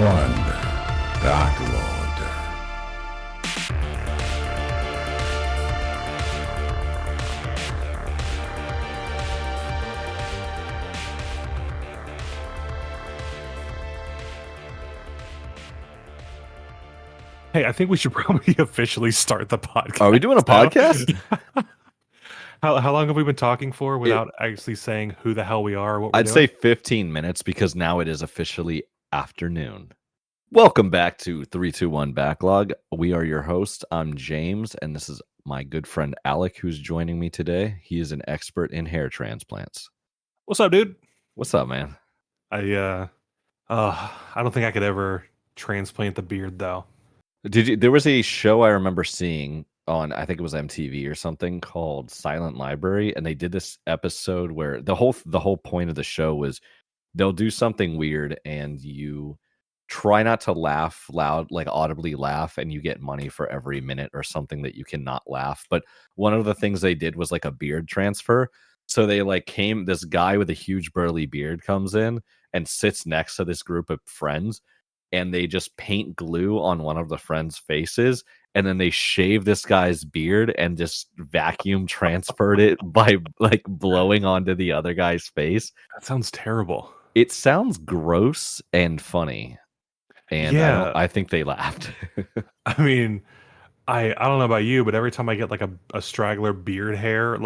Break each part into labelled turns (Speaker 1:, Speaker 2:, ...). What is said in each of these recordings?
Speaker 1: 321 Backlog.
Speaker 2: Hey, I think we should probably officially start the podcast.
Speaker 3: Are we doing a podcast?
Speaker 2: How long have we been talking for without actually saying who the hell we are? Or what we're
Speaker 3: I'd
Speaker 2: doing?
Speaker 3: say 15 minutes because now it is officially afternoon. Welcome back to 321 Backlog. We are your host. I'm James, and this is my good friend Alec, who's joining me today. He is an expert in hair transplants.
Speaker 2: What's up, dude?
Speaker 3: What's up, man?
Speaker 2: I don't think I could ever transplant the beard though.
Speaker 3: There was a show I remember seeing on, I think it was MTV or something, called Silent Library, and they did this episode where the whole point of the show was they'll do something weird and you try not to laugh loud, like audibly laugh, and you get money for every minute or something that you cannot laugh. But one of the things they did was like a beard transfer. So they this guy with a huge burly beard comes in and sits next to this group of friends, and they just paint glue on one of the friends' faces, and then they shave this guy's beard and just vacuum transferred it by like blowing onto the other guy's face.
Speaker 2: That sounds terrible.
Speaker 3: It sounds gross and funny. And
Speaker 2: Yeah.
Speaker 3: I think they laughed.
Speaker 2: I mean, I don't know about you, but every time I get like a straggler beard hair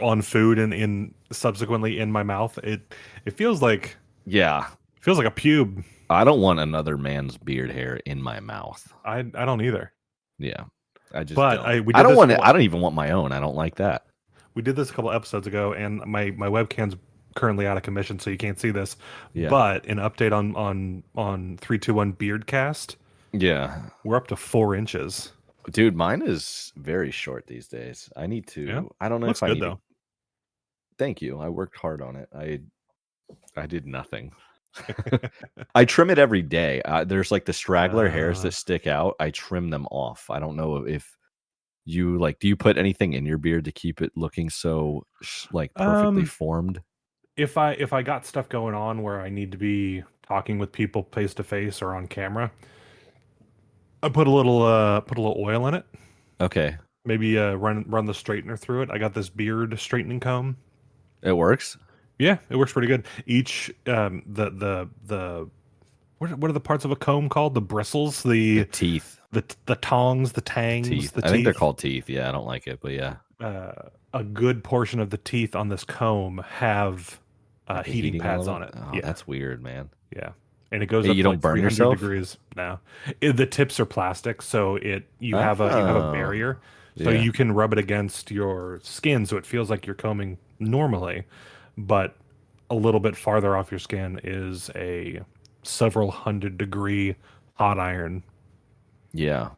Speaker 2: on food and in subsequently in my mouth, it feels like
Speaker 3: a
Speaker 2: pube.
Speaker 3: I don't want another man's beard hair in my mouth.
Speaker 2: I don't either.
Speaker 3: Yeah. I just
Speaker 2: But
Speaker 3: don't.
Speaker 2: I don't
Speaker 3: I don't even want my own. I don't like that.
Speaker 2: We did this a couple episodes ago, and my webcam's currently out of commission, so you can't see this.
Speaker 3: Yeah.
Speaker 2: But an update on 321 Beardcast.
Speaker 3: Yeah.
Speaker 2: We're up to 4 inches.
Speaker 3: Dude, mine is very short these days. I need to.
Speaker 2: Yeah.
Speaker 3: I don't know
Speaker 2: Looks
Speaker 3: if I
Speaker 2: good,
Speaker 3: need
Speaker 2: though.
Speaker 3: to. Thank you. I worked hard on it. I did nothing. I trim it every day. There's like the straggler hairs that stick out. I trim them off. I don't know if you do you put anything in your beard to keep it looking so perfectly formed?
Speaker 2: If I got stuff going on where I need to be talking with people face to face or on camera, I put a little oil in it.
Speaker 3: Okay.
Speaker 2: Maybe run the straightener through it. I got this beard straightening comb.
Speaker 3: It works?
Speaker 2: Yeah, it works pretty good. Each what are the parts of a comb called? The bristles, the
Speaker 3: teeth,
Speaker 2: the tongs, the tangs,
Speaker 3: teeth.
Speaker 2: the teeth.
Speaker 3: I think they're called teeth. Yeah, I don't like it, but yeah.
Speaker 2: A good portion of the teeth on this comb have heating pads on it.
Speaker 3: Oh,
Speaker 2: yeah,
Speaker 3: that's weird, man.
Speaker 2: Yeah, and it goes up
Speaker 3: you
Speaker 2: to
Speaker 3: don't burn yourself?
Speaker 2: degrees. No, the tips are plastic, so you have a barrier, so you can rub it against your skin, so it feels like you're combing normally. But a little bit farther off your skin is a several 100-degree hot iron.
Speaker 3: Yeah.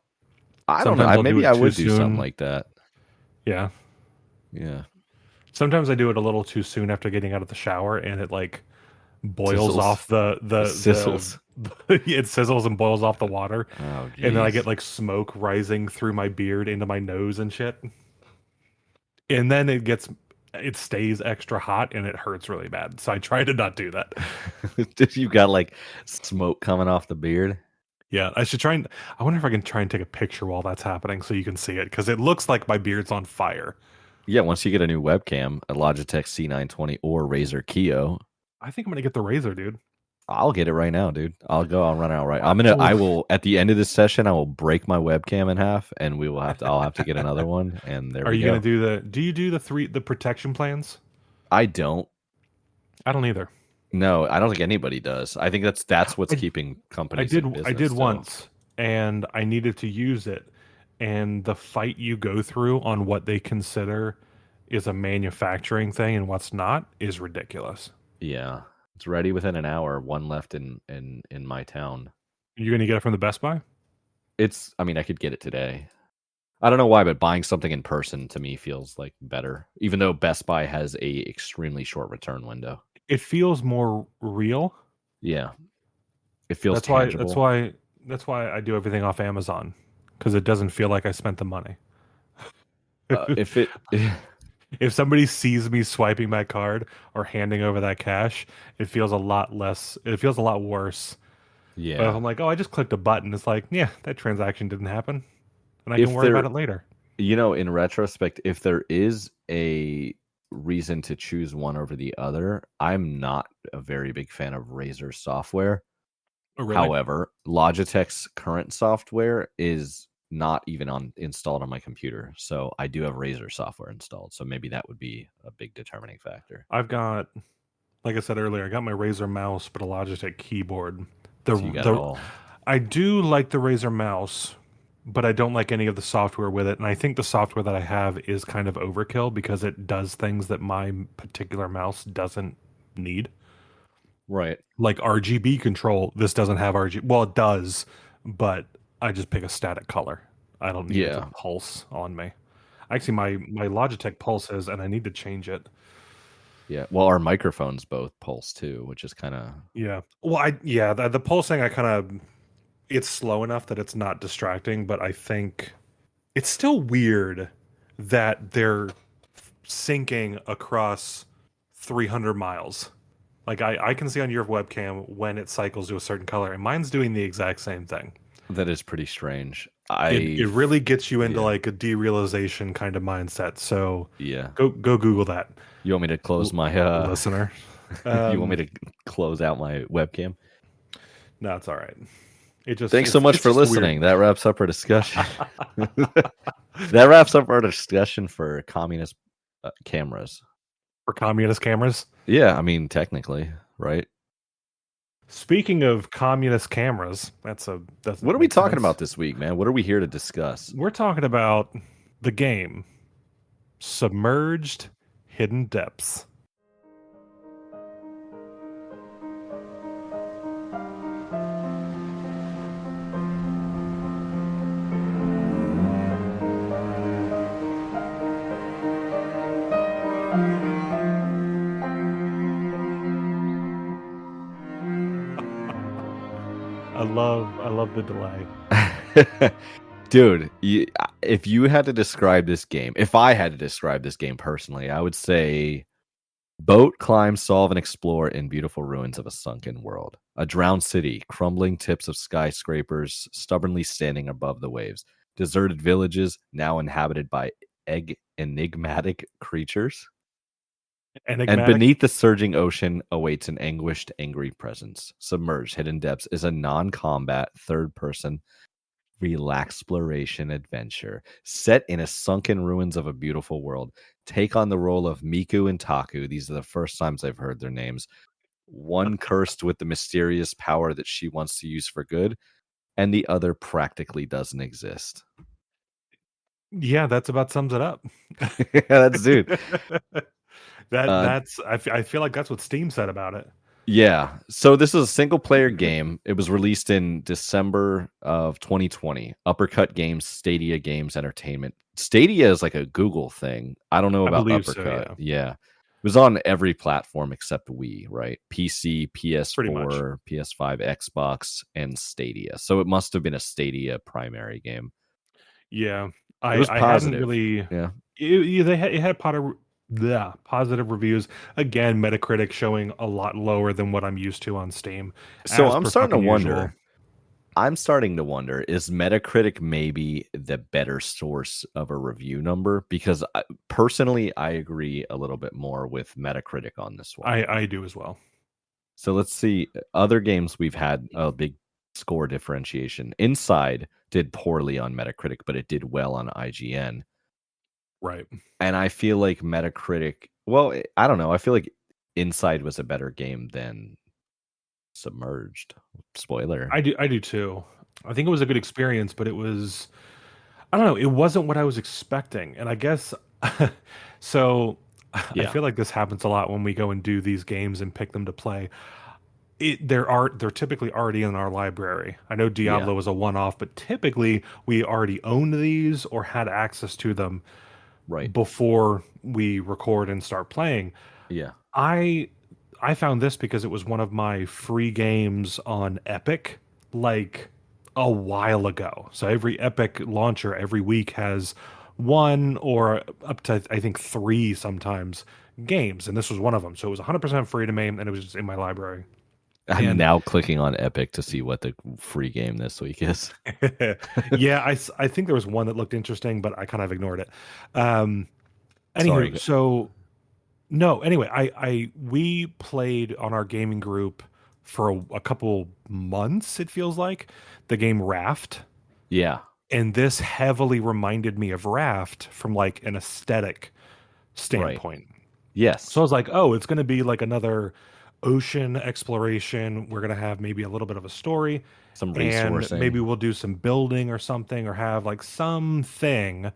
Speaker 3: I don't know. Maybe I would do something like that.
Speaker 2: Yeah.
Speaker 3: Yeah.
Speaker 2: Sometimes I do it a little too soon after getting out of the shower, and it boils off the
Speaker 3: sizzles.
Speaker 2: It sizzles and boils off the water.
Speaker 3: Oh, geez.
Speaker 2: And then I get smoke rising through my beard into my nose and shit. And then it stays extra hot and it hurts really bad. So I try to not do that.
Speaker 3: Did you got smoke coming off the beard?
Speaker 2: Yeah, I should try I wonder if I can try and take a picture while that's happening so you can see it, because it looks like my beard's on fire.
Speaker 3: Yeah, once you get a new webcam, a Logitech C920 or Razer Keo.
Speaker 2: I think I'm gonna get the Razer, dude.
Speaker 3: I'll get it right now, dude. I'll run out right. I will at the end of this session, I will break my webcam in half, and I'll have to get another one. And there we go.
Speaker 2: Are you gonna do you do the protection plans?
Speaker 3: I don't.
Speaker 2: I don't either.
Speaker 3: No, I don't think anybody does. I think that's what's keeping companies in business.
Speaker 2: I did once, and I needed to use it. And the fight you go through on what they consider is a manufacturing thing and what's not is ridiculous.
Speaker 3: Yeah. It's ready within an hour. One left in my town.
Speaker 2: You're going to get it from the Best Buy?
Speaker 3: I could get it today. I don't know why, but buying something in person to me feels better, even though Best Buy has a extremely short return window.
Speaker 2: It feels more real.
Speaker 3: Yeah. It feels tangible.
Speaker 2: That's why I do everything off Amazon, because it doesn't feel like I spent the money. If somebody sees me swiping my card or handing over that cash, it feels a lot worse But if
Speaker 3: Yeah.
Speaker 2: I'm like, oh, I just clicked a button, it's like, yeah, that transaction didn't happen, and I can
Speaker 3: If
Speaker 2: worry about
Speaker 3: there,
Speaker 2: it later.
Speaker 3: in retrospect, if there is a reason to choose one over the other, I'm not a very big fan of Razer software.
Speaker 2: Oh, really?
Speaker 3: However, Logitech's current software is not even installed on my computer. So I do have Razer software installed. So maybe that would be a big determining factor.
Speaker 2: I've got, like I said earlier, I got my Razer mouse, but a Logitech keyboard. The
Speaker 3: So you got it
Speaker 2: the
Speaker 3: all.
Speaker 2: I do like the Razer mouse, but I don't like any of the software with it. And I think the software that I have is kind of overkill because it does things that my particular mouse doesn't need.
Speaker 3: Right.
Speaker 2: Like RGB control, this doesn't have RGB. Well, it does, but I just pick a static color. I don't need it to
Speaker 3: Yeah.
Speaker 2: pulse on me. Actually, my Logitech pulses, and I need to change it.
Speaker 3: Yeah. Well, our microphones both pulse too, which is kind of.
Speaker 2: Yeah. Well, the pulsing, I kind of, it's slow enough that it's not distracting, but I think it's still weird that they're syncing across 300 miles. Like I can see on your webcam when it cycles to a certain color, and mine's doing the exact same thing.
Speaker 3: That is pretty strange.
Speaker 2: It really gets you into
Speaker 3: yeah.
Speaker 2: like a derealization kind of mindset. So
Speaker 3: Yeah.
Speaker 2: go Google that,
Speaker 3: You want me to close my
Speaker 2: listener.
Speaker 3: you want me to close out my webcam?
Speaker 2: No, it's all right. It just
Speaker 3: Thanks so much
Speaker 2: it's
Speaker 3: for
Speaker 2: just
Speaker 3: listening.
Speaker 2: weird.
Speaker 3: That wraps up our discussion. That wraps up our discussion for communist cameras.
Speaker 2: For communist cameras.
Speaker 3: Yeah, I mean, technically, right?
Speaker 2: Speaking of communist cameras, that's
Speaker 3: What are we talking about this week, man? What are we here to discuss?
Speaker 2: We're talking about the game Submerged Hidden Depths. I love the delay.
Speaker 3: Dude, if you had to describe this game, if I had to describe this game personally, I would say boat, climb, solve, and explore in beautiful ruins of a sunken world. A drowned city, crumbling tips of skyscrapers stubbornly standing above the waves. Deserted villages now inhabited by enigmatic creatures. And
Speaker 2: Enigmatic.
Speaker 3: beneath the surging ocean awaits an anguished, angry presence. Submerged Hidden Depths is a non-combat, third-person relaxploration adventure set in a sunken ruins of a beautiful world. Take on the role of Miku and Taku. These are the first times I've heard their names. One cursed with the mysterious power that she wants to use for good, and the other practically doesn't exist.
Speaker 2: Yeah, that's about sums it up.
Speaker 3: Yeah, that's dude.
Speaker 2: I feel like that's what Steam said about it.
Speaker 3: Yeah. So this is a single player game. It was released in December of 2020. Uppercut Games, Stadia Games Entertainment. Stadia is like a Google thing. I don't know about Uppercut.
Speaker 2: So,
Speaker 3: yeah. It was on every platform except Wii, right? PC, PS4, PS5, Xbox, and Stadia. So it must have been a Stadia primary game.
Speaker 2: Yeah.
Speaker 3: It was
Speaker 2: I hadn't
Speaker 3: positive.
Speaker 2: really.
Speaker 3: Yeah.
Speaker 2: It had positive reviews. Again, Metacritic showing a lot lower than what I'm used to on Steam.
Speaker 3: So I'm starting to wonder. I'm starting to wonder, is Metacritic maybe the better source of a review number? Because personally, I agree a little bit more with Metacritic on this one.
Speaker 2: I do as well.
Speaker 3: So let's see. Other games we've had a big score differentiation. Inside did poorly on Metacritic, but it did well on IGN.
Speaker 2: Right.
Speaker 3: And I feel like Metacritic, well, I don't know. I feel like Inside was a better game than Submerged. Spoiler.
Speaker 2: I do too. I think it was a good experience, but it was, I don't know, it wasn't what I was expecting. And I guess so I feel like this happens a lot when we go and do these games and pick them to play. They're typically already in our library. I know Diablo was a one-off, but typically we already owned these or had access to them before we record and start playing.
Speaker 3: Yeah.
Speaker 2: I found this because it was one of my free games on Epic like a while ago. So every Epic launcher every week has one or up to I think 3 sometimes games, and this was one of them. So it was 100% free to me, and it was just in my library.
Speaker 3: I'm now clicking on Epic to see what the free game this week is.
Speaker 2: Yeah, I think there was one that looked interesting, but I kind of ignored it.
Speaker 3: Sorry.
Speaker 2: Anywho, so no, anyway, we played on our gaming group for a couple months, it feels like, the game Raft.
Speaker 3: Yeah.
Speaker 2: And this heavily reminded me of Raft from like an aesthetic standpoint.
Speaker 3: Right. Yes.
Speaker 2: So I was like, oh, it's going to be like another ocean exploration. We're going to have maybe a little bit of a story.
Speaker 3: Some
Speaker 2: And
Speaker 3: resourcing.
Speaker 2: maybe we'll do some building or something, or have like something.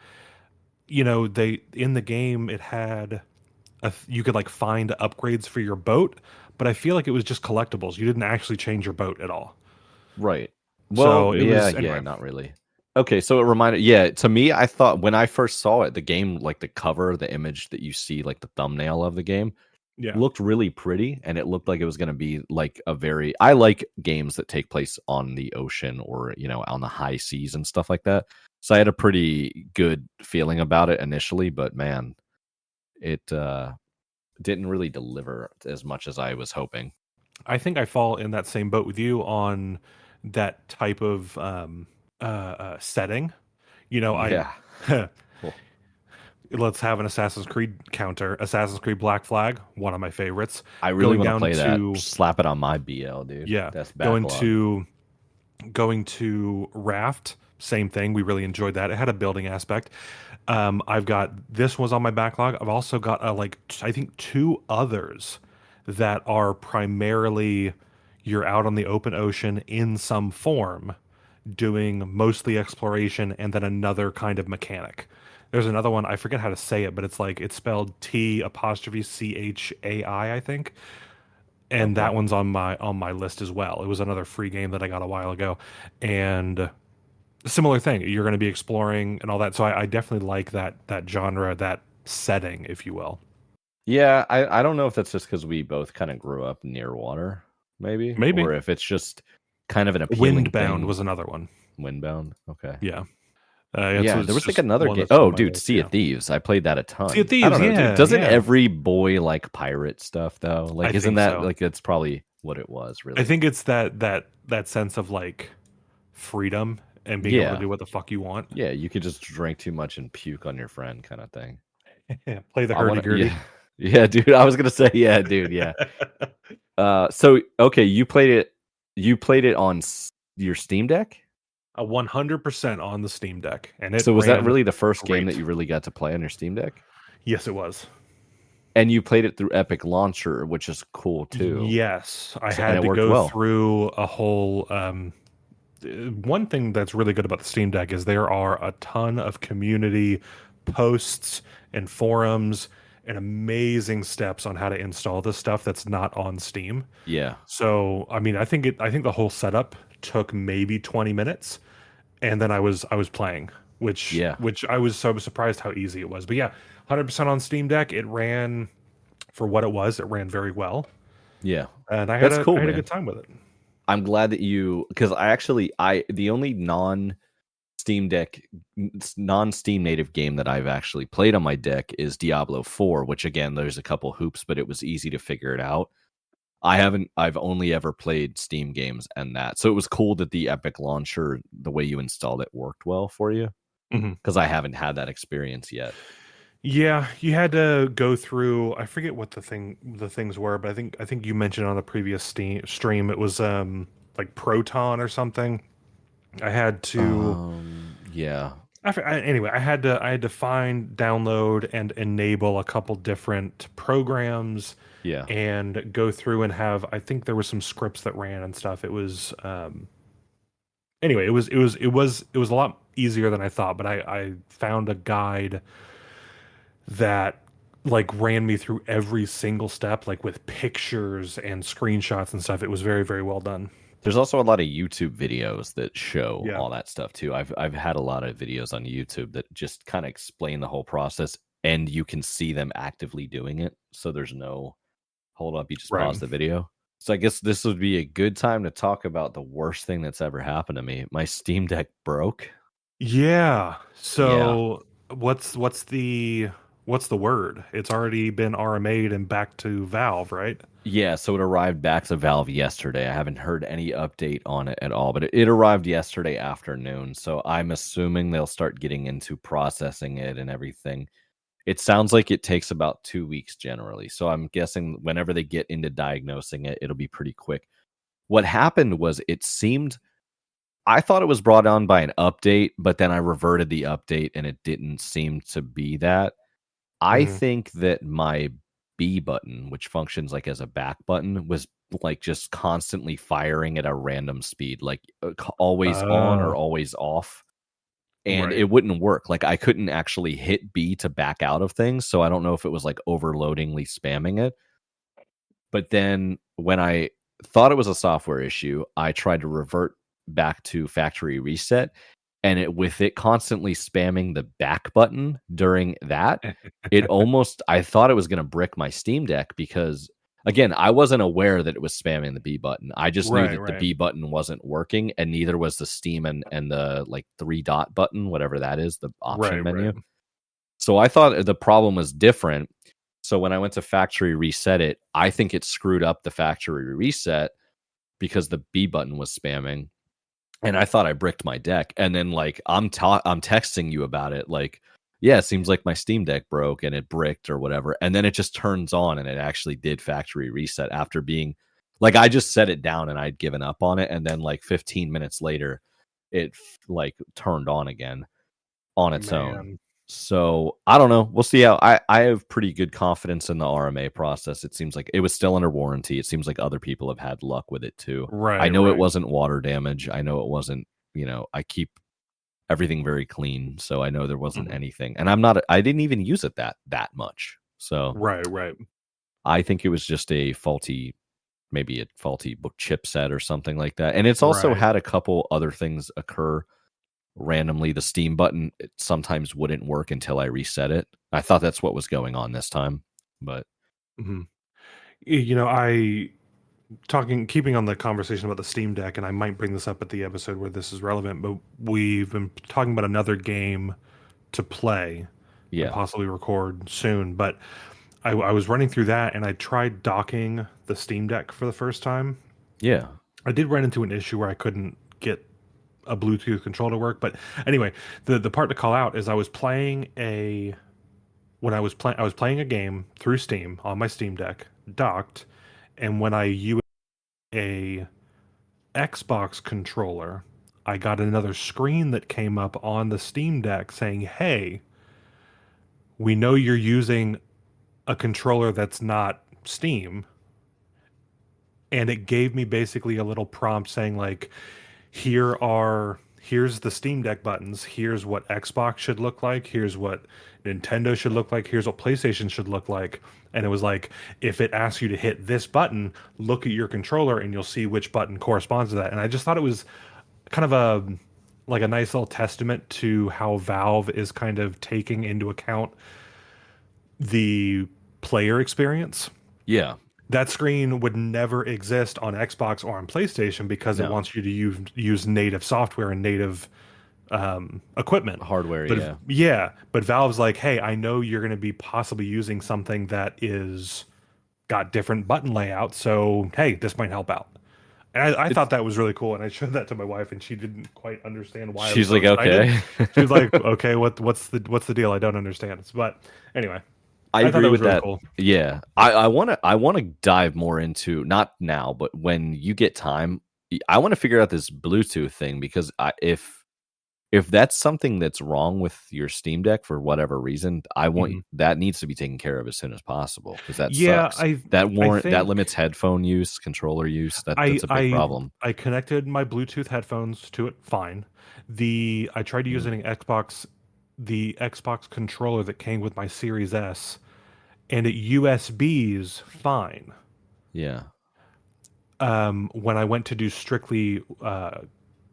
Speaker 2: They in the game it had you could like find upgrades for your boat, but I feel like it was just collectibles. You didn't actually change your boat at all.
Speaker 3: Right.
Speaker 2: So
Speaker 3: Well,
Speaker 2: it was anyway.
Speaker 3: not really. Okay, so it reminded, to me, I thought when I first saw it, the game, like the cover, the image that you see, like the thumbnail of the game,
Speaker 2: Yeah.
Speaker 3: looked really pretty, and it looked like it was going to be like I like games that take place on the ocean or, on the high seas and stuff like that. So I had a pretty good feeling about it initially, but man, it didn't really deliver as much as I was hoping.
Speaker 2: I think I fall in that same boat with you on that type of setting.
Speaker 3: Yeah. Cool.
Speaker 2: Let's have an Assassin's Creed counter. Assassin's Creed Black Flag, one of my favorites.
Speaker 3: I really want to
Speaker 2: down
Speaker 3: play that. Slap it on my BL, dude.
Speaker 2: Yeah,
Speaker 3: That's backlog.
Speaker 2: going to Raft, same thing. We really enjoyed that. It had a building aspect. I've got this was on my backlog. I've also got I think 2 others that are primarily you're out on the open ocean in some form, doing mostly exploration, and then another kind of mechanic. There's another one, I forget how to say it, but it's spelled T'Chai, I think. And that one's on my list as well. It was another free game that I got a while ago. And similar thing, you're going to be exploring and all that. So I definitely like that genre, that setting, if you will.
Speaker 3: Yeah, I don't know if that's just because we both kind of grew up near water, maybe, or if it's just kind of an appealing
Speaker 2: Windbound
Speaker 3: thing.
Speaker 2: was another one.
Speaker 3: Windbound, okay.
Speaker 2: Yeah.
Speaker 3: There was like another game. Oh, dude, Sea of Thieves. I played that a ton.
Speaker 2: Sea of Thieves,
Speaker 3: I don't know,
Speaker 2: yeah.
Speaker 3: Dude, doesn't every boy like pirate stuff though? Like, isn't that
Speaker 2: so.
Speaker 3: like that's probably what it was? Really,
Speaker 2: I think it's that sense of like freedom and being able to do what the fuck you want.
Speaker 3: Yeah, you could just drink too much and puke on your friend, kind of thing.
Speaker 2: Play the hurdy-gurdy.
Speaker 3: Yeah, dude. I was gonna say, yeah, dude. Yeah. So okay, you played it. You played it on your Steam Deck.
Speaker 2: 100% on the Steam Deck, and
Speaker 3: so was that really the first game that you really got to play on your Steam Deck?
Speaker 2: Yes, it was.
Speaker 3: And you played it through Epic Launcher, which is cool too.
Speaker 2: Yes, I had to go through a whole. One thing that's really good about the Steam Deck is there are a ton of community posts and forums and amazing steps on how to install this stuff that's not on Steam.
Speaker 3: Yeah.
Speaker 2: So I mean, I think the whole setup took maybe 20 minutes, and then I was playing, which I was so surprised how easy it was. But yeah, 100% on Steam Deck. It ran for what it was. It ran very well.
Speaker 3: Yeah,
Speaker 2: and I had a good time with it.
Speaker 3: I'm glad that because the only non-Steam native game that I've actually played on my deck is Diablo 4, which again, there's a couple hoops, but it was easy to figure it out. I've only ever played Steam games and that. So it was cool that the Epic Launcher, the way you installed it, worked well for you. Because I haven't had that experience yet.
Speaker 2: Yeah, you had to go through. I forget what the things were, but I think you mentioned on a previous stream it was like Proton or something. I had to. Anyway, I had to find, download, and enable a couple different programs.
Speaker 3: Yeah.
Speaker 2: And go through and have. I think there were some scripts that ran and stuff. It was. Anyway, it was a lot easier than I thought, but I found a guide that like ran me through every single step, like with pictures and screenshots and stuff. It was very, very well done.
Speaker 3: There's also a lot of YouTube videos that show all that stuff too. I've had a lot of videos on YouTube that just kind of explain the whole process, and you can see them actively doing it. So there's no hold up, you just pause the video. So I guess this would be a good time to talk about the worst thing that's ever happened to me. My Steam Deck broke.
Speaker 2: Yeah. So what's the word? It's already been RMA'd and back to Valve, right?
Speaker 3: Yeah, so it arrived back to Valve yesterday. I haven't heard any update on it at all, but it arrived yesterday afternoon. So I'm assuming they'll start getting into processing it and everything. It sounds like it takes about 2 weeks generally. So I'm guessing whenever they get into diagnosing it, it'll be pretty quick. What happened was I thought it was brought on by an update, but then I reverted the update and it didn't seem to be that. I
Speaker 2: Mhm.
Speaker 3: think that my B button, which functions like as a back button, was like just constantly firing at a random speed, like always on or
Speaker 2: Oh,
Speaker 3: always off. And
Speaker 2: right.
Speaker 3: it wouldn't work. Like I couldn't actually hit B to back out of things. So I don't know if it was like overloadingly spamming it. But then when I thought it was a software issue, I tried to revert back to factory reset, and with it constantly spamming the back button during that, I thought it was going to brick my Steam Deck because again, I wasn't aware that it was spamming the B button. I just knew
Speaker 2: Right,
Speaker 3: that the
Speaker 2: right.
Speaker 3: B button wasn't working, and neither was the Steam and the like three dot button, whatever that is, the option
Speaker 2: Right, right.
Speaker 3: menu. So I thought the problem was different. So when I went to factory reset it, I think it screwed up the factory reset because the B button was spamming, and I thought I bricked my deck. And then like I'm texting you about it, like, yeah, it seems like my Steam Deck broke and it bricked or whatever. And then it just turns on and it actually did factory reset after being like I just set it down and I'd given up on it, and then like 15 minutes later, it like turned on again on its own.
Speaker 2: Man.
Speaker 3: So I don't know. We'll see how I have pretty good confidence in the RMA process. It seems like it was still under warranty. It seems like other people have had luck with it too. I
Speaker 2: Right,
Speaker 3: know it
Speaker 2: right.
Speaker 3: wasn't water damage. I know it wasn't, I keep everything very clean. So I know there wasn't
Speaker 2: Mhm.
Speaker 3: anything. And I didn't even use it that much. So
Speaker 2: Right, right.
Speaker 3: I think it was just maybe a faulty book chipset or something like that. And it's also
Speaker 2: Right.
Speaker 3: had a couple other things occur randomly. The Steam button, it sometimes wouldn't work until I reset it. I thought that's what was going on this time, but
Speaker 2: Mhm. I keeping on the conversation about the Steam Deck, and I might bring this up at the episode where this is relevant, but we've been talking about another game to play and
Speaker 3: yeah,
Speaker 2: possibly record soon. But I was running through that and I tried docking the Steam Deck for the first time.
Speaker 3: yeah,
Speaker 2: I did run into an issue where I couldn't get a Bluetooth control to work. But anyway, the part to call out is I was playing a when I was playing a game through Steam on my Steam Deck, docked, and when I used a Xbox controller, I got another screen that came up on the Steam Deck saying, "Hey, we know you're using a controller that's not Steam." And it gave me basically a little prompt saying like, here's the Steam Deck buttons, here's what Xbox should look like, here's what Nintendo should look like, here's what PlayStation should look like. And it was like, if it asks you to hit this button, look at your controller and you'll see which button corresponds to that. And I just thought it was kind of a nice little testament to how Valve is kind of taking into account the player experience.
Speaker 3: yeah.
Speaker 2: That screen would never exist on Xbox or on PlayStation because it
Speaker 3: No
Speaker 2: wants you to use native software and native equipment.
Speaker 3: hardware.
Speaker 2: But
Speaker 3: Yeah,
Speaker 2: yeah, but Valve's like, hey, I know you're going to be possibly using something that is got different button layouts, so hey, this might help out. And I
Speaker 3: it's
Speaker 2: thought that was really cool, and I showed that to my wife, and she didn't quite understand why I was
Speaker 3: she's
Speaker 2: so
Speaker 3: like
Speaker 2: excited.
Speaker 3: okay.
Speaker 2: She was like, "Okay, what's the deal? I don't understand." But anyway,
Speaker 3: I
Speaker 2: I thought
Speaker 3: agree
Speaker 2: that was
Speaker 3: with
Speaker 2: really
Speaker 3: that.
Speaker 2: cool.
Speaker 3: Yeah. I wanna dive more into, not now, but when you get time, I want to figure out this Bluetooth thing because if that's something that's wrong with your Steam Deck for whatever reason,
Speaker 2: Mhm.
Speaker 3: that needs to be taken care of as soon as possible because that
Speaker 2: Yeah,
Speaker 3: sucks.
Speaker 2: I
Speaker 3: That
Speaker 2: think
Speaker 3: limits headphone use, controller use.
Speaker 2: I
Speaker 3: That's a big
Speaker 2: I
Speaker 3: problem.
Speaker 2: I connected my Bluetooth headphones to it fine. I tried
Speaker 3: Mm,
Speaker 2: using the Xbox controller that came with my Series S, and it USBs fine.
Speaker 3: yeah.
Speaker 2: When I went to do strictly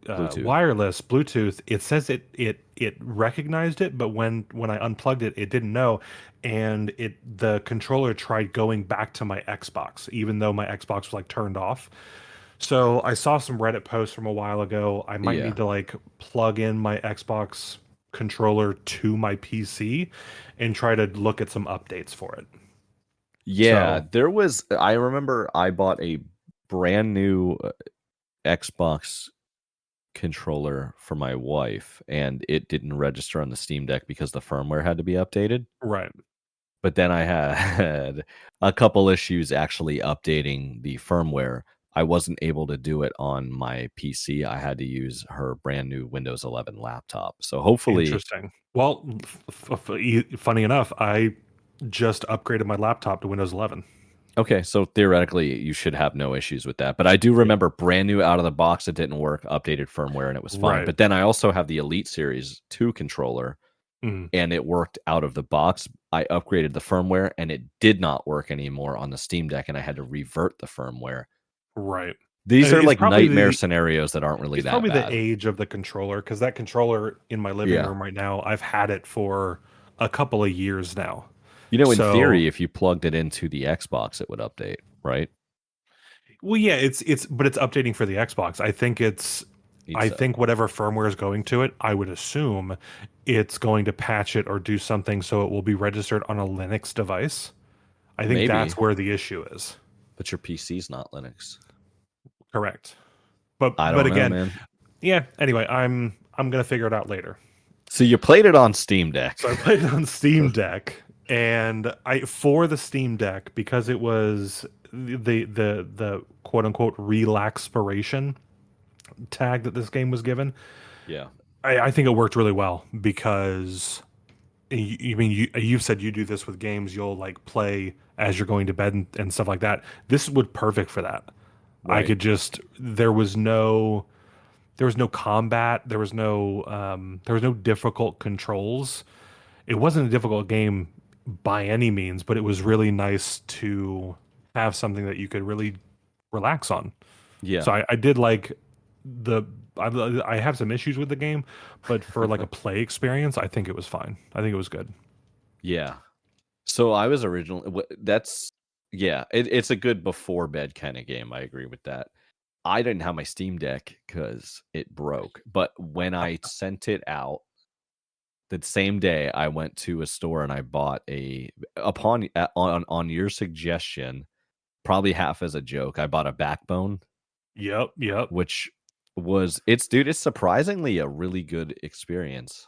Speaker 3: Bluetooth.
Speaker 2: wireless Bluetooth, it says it recognized it, but when I unplugged it, it didn't know, and the controller tried going back to my Xbox, even though my Xbox was like turned off. So I saw some Reddit posts from a while ago. I might
Speaker 3: Yeah.
Speaker 2: need to like plug in my Xbox controller to my PC and try to look at some updates for it.
Speaker 3: Yeah, there was. I remember I bought a brand new Xbox controller for my wife, and it didn't register on the Steam Deck because the firmware had to be updated.
Speaker 2: Right.
Speaker 3: But then I had a couple issues actually updating the firmware. I wasn't able to do it on my PC. I had to use her brand new Windows 11 laptop. So hopefully,
Speaker 2: Interesting. Well, funny enough, I just upgraded my laptop to Windows 11.
Speaker 3: okay, so theoretically you should have no issues with that. But I do remember brand new out of the box, it didn't work, updated firmware, and it was fine.
Speaker 2: Right.
Speaker 3: But then I also have the Elite Series 2 controller,
Speaker 2: Mhm.
Speaker 3: and it worked out of the box. I upgraded the firmware, and it did not work anymore on the Steam Deck, and I had to revert the firmware.
Speaker 2: Right.
Speaker 3: These are
Speaker 2: It's
Speaker 3: like
Speaker 2: probably
Speaker 3: nightmare scenarios that aren't really
Speaker 2: it's
Speaker 3: that
Speaker 2: probably the
Speaker 3: bad.
Speaker 2: age of the controller, because that controller in my living
Speaker 3: Yeah.
Speaker 2: room right now, I've had it for a couple of years now.
Speaker 3: You know, in
Speaker 2: So,
Speaker 3: theory, if you plugged it into the Xbox, it would update, right?
Speaker 2: well, yeah, but it's updating for the Xbox. I
Speaker 3: So.
Speaker 2: think whatever firmware is going to it, I would assume it's going to patch it or do something so it will be registered on a Linux device. I think
Speaker 3: Maybe,
Speaker 2: that's where the issue is.
Speaker 3: but your PC's not Linux.
Speaker 2: Correct. But
Speaker 3: I don't know,
Speaker 2: again,
Speaker 3: man.
Speaker 2: yeah, anyway, I'm gonna figure it out later.
Speaker 3: So you played it on Steam Deck.
Speaker 2: So I played it on Steam Deck, and I for the Steam Deck, because it was the quote unquote relaxpiration tag that this game was given.
Speaker 3: Yeah.
Speaker 2: I think it worked really well, because you've said you do this with games. You'll like play as you're going to bed and stuff like that. This would perfect for that. I
Speaker 3: Right.
Speaker 2: could just there was no combat, there was no difficult controls. It wasn't a difficult game by any means, but it was really nice to have something that you could really relax on.
Speaker 3: Yeah.
Speaker 2: So I did like the I have some issues with the game, but for like a play experience, I think it was fine. I think it was good.
Speaker 3: Yeah. So I was originally that's yeah, it's a good before bed kind of game. I agree with that. I didn't have my Steam Deck because it broke, but when I sent it out the same day, I went to a store and I bought on your suggestion, probably half as a joke, I bought a Backbone,
Speaker 2: Yep.
Speaker 3: which it's surprisingly a really good experience.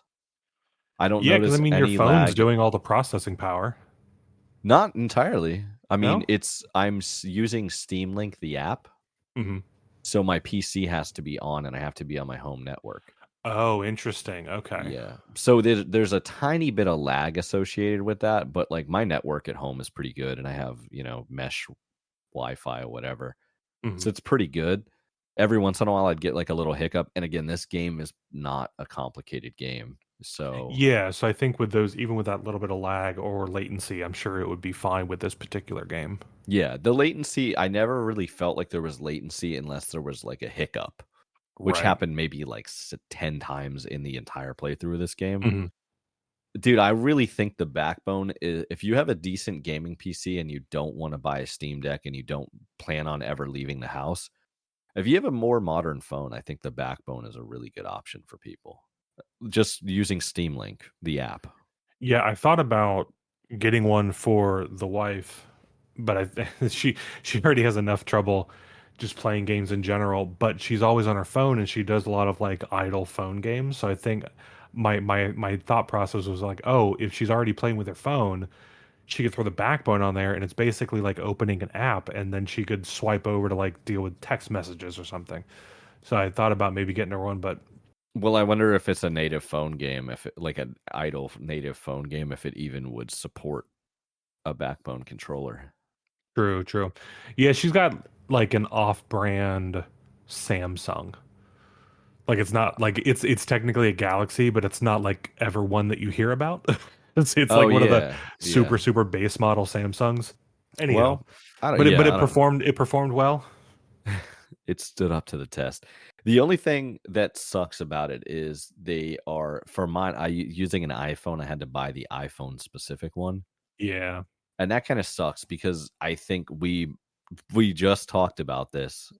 Speaker 3: I don't
Speaker 2: Yeah, because I
Speaker 3: notice
Speaker 2: mean your
Speaker 3: any
Speaker 2: phone's
Speaker 3: lag.
Speaker 2: doing all the processing power.
Speaker 3: Not entirely. I mean,
Speaker 2: No?
Speaker 3: I'm using Steam Link, the app,
Speaker 2: Hmm.
Speaker 3: so my PC has to be on and I have to be on my home network.
Speaker 2: Oh, interesting. Okay.
Speaker 3: Yeah. So there's a tiny bit of lag associated with that, but like my network at home is pretty good and I have, mesh Wi-Fi or whatever.
Speaker 2: Mhm.
Speaker 3: So it's pretty good. Every once in a while I'd get like a little hiccup. And again, this game is not a complicated game. So
Speaker 2: Yeah, so I think with those, even with that little bit of lag or latency, I'm sure it would be fine with this particular game.
Speaker 3: yeah, the latency, I never really felt like there was latency unless there was like a hiccup, which
Speaker 2: Right.
Speaker 3: happened maybe like 10 times in the entire playthrough of this game.
Speaker 2: Mhm.
Speaker 3: Dude, I really think the backbone is if you have a decent gaming PC and you don't want to buy a Steam Deck and you don't plan on ever leaving the house, if you have a more modern phone, I think the backbone is a really good option for people. Just using Steam Link, the app.
Speaker 2: Yeah, I thought about getting one for the wife, but she already has enough trouble just playing games in general, but she's always on her phone and she does a lot of like idle phone games. So I think my thought process was like, oh, if she's already playing with her phone, she could throw the backbone on there and it's basically like opening an app, and then she could swipe over to like deal with text messages or something. So I thought about maybe getting her one, but
Speaker 3: Well, I wonder if it's a native phone game, if it like an idle native phone game, if it even would support a backbone controller.
Speaker 2: true. Yeah, she's got like an off-brand Samsung. Like it's not like it's technically a Galaxy, but it's not like ever one that you hear about. It's
Speaker 3: Oh
Speaker 2: like one of the
Speaker 3: yeah, yeah.
Speaker 2: super base model Samsungs. Anyhow,
Speaker 3: Well, I don't.
Speaker 2: but
Speaker 3: Yeah, I
Speaker 2: it
Speaker 3: don't.
Speaker 2: performed well.
Speaker 3: It stood up to the test. The only thing that sucks about it is they are for mine. Using an iPhone, I had to buy the iPhone specific one,
Speaker 2: Yeah.
Speaker 3: and that kind of sucks because I think we just talked about this.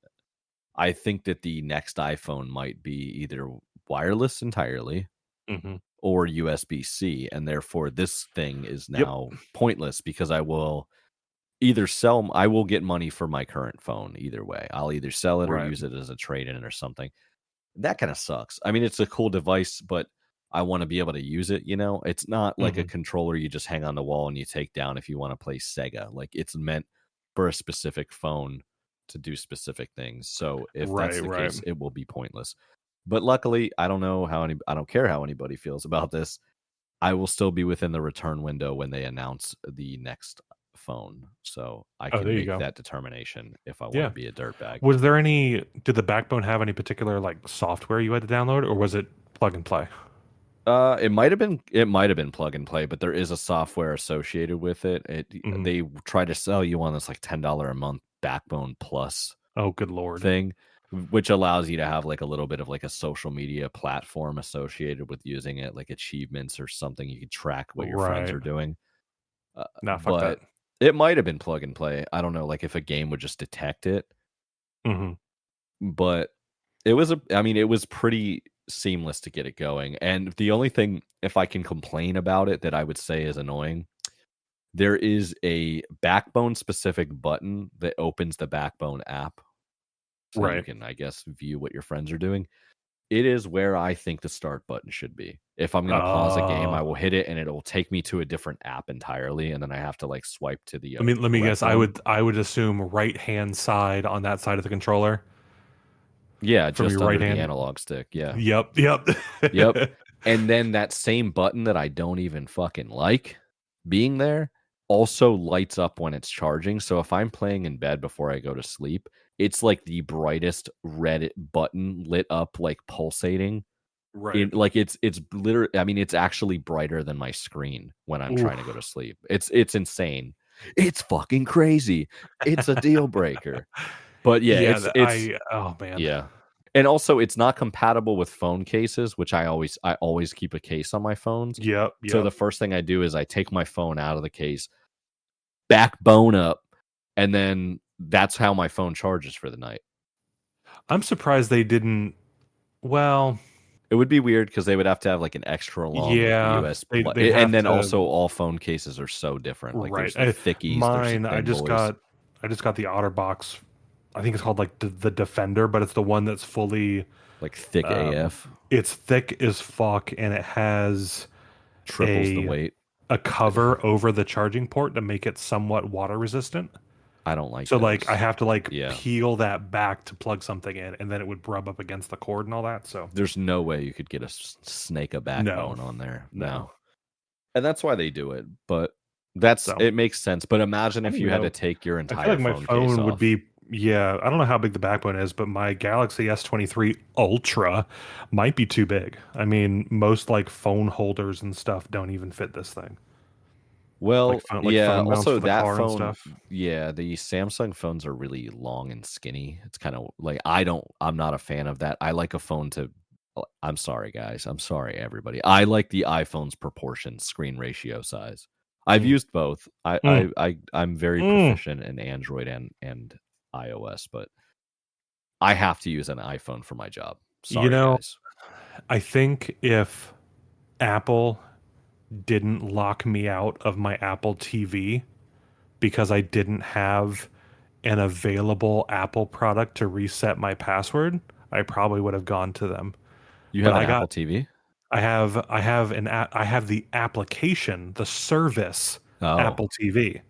Speaker 3: I think that the next iPhone might be either wireless entirely
Speaker 2: Hmm.
Speaker 3: or USB-C, and therefore this thing is
Speaker 2: Yep.
Speaker 3: now pointless because I will either sell. I will get money for my current phone either way. I'll either sell it or
Speaker 2: Right.
Speaker 3: use it as a trade-in or something. That kind of sucks. I mean, it's a cool device, but I want to be able to use it. It's not like a controller you just hang on the wall and you take down if you want to play Sega. Like, it's meant for a specific phone to do specific things. So if that's the case, it will be pointless. But luckily, I don't care how anybody feels about this. I will still be within the return window when they announce the next phone, so I can make that determination if I want to be a dirtbag.
Speaker 2: Was there did the Backbone have any particular like software you had to download, or was it plug and play?
Speaker 3: It might have been plug and play, but there is a software associated with it. They try to sell you on this like $10 a month Backbone Plus.
Speaker 2: Oh, good lord!
Speaker 3: Thing, which allows you to have like a little bit of like a social media platform associated with using it, like achievements or something. You can track what your friends are doing.
Speaker 2: Nah, fuck
Speaker 3: but
Speaker 2: that.
Speaker 3: It might have been plug and play. I don't know, like if a game would just detect it. But it was pretty seamless to get it going. And the only thing, if I can complain about it, that I would say is annoying, there is a Backbone specific button that opens the Backbone app. So you can, I guess, view what your friends are doing. It is where I think the start button should be. If I'm going to pause a game, I will hit it and it'll take me to a different app entirely. And then I have to like swipe to the
Speaker 2: let me guess. One. I would assume right-hand side on that side of the controller.
Speaker 3: Yeah, from just your right hand, the analog stick. Yeah.
Speaker 2: Yep.
Speaker 3: And then that same button that I don't even fucking like being there also lights up when it's charging. So if I'm playing in bed before I go to sleep, it's like the brightest red button lit up, like pulsating.
Speaker 2: Right.
Speaker 3: It's literally, I mean, it's actually brighter than my screen when I'm trying to go to sleep. It's insane. It's fucking crazy. It's a deal breaker. But yeah,
Speaker 2: oh man.
Speaker 3: Yeah. And also it's not compatible with phone cases, which I always keep a case on my phones.
Speaker 2: Yep.
Speaker 3: So the first thing I do is I take my phone out of the case, Backbone up, and then that's how my phone charges for the night.
Speaker 2: I'm surprised they didn't. Well,
Speaker 3: it would be weird because they would have to have like an extra long USB, and then also all phone cases are so different. Like there's the thickies.
Speaker 2: Mine, I just got the OtterBox. I think it's called like the Defender, but it's the one that's fully
Speaker 3: like thick AF.
Speaker 2: It's thick as fuck, and it has
Speaker 3: triples the weight.
Speaker 2: A cover over the charging port to make it somewhat water resistant.
Speaker 3: I don't like
Speaker 2: so those. Like I have to peel that back to plug something in, and then it would rub up against the cord and all that. So
Speaker 3: there's no way you could get a snake a backbone on there. No. And that's why they do it. But it makes sense. But imagine if you had to take your entire
Speaker 2: I feel like my phone would be. Yeah, I don't know how big the Backbone is, but my Galaxy S23 Ultra might be too big. I mean, most like phone holders and stuff don't even fit this thing.
Speaker 3: Well, phone also that phone, the Samsung phones are really long and skinny. It's kind of like I'm not a fan of that. I like a phone I'm sorry, guys. I'm sorry, everybody. I like the iPhone's proportion, screen ratio size. I've used both. I'm very proficient in Android and iOS, but I have to use an iPhone for my job. Sorry, guys.
Speaker 2: I think if Apple didn't lock me out of my Apple TV because I didn't have an available Apple product to reset my password, I probably would have gone to them.
Speaker 3: You have an Apple TV?
Speaker 2: I have the application, the service Apple TV,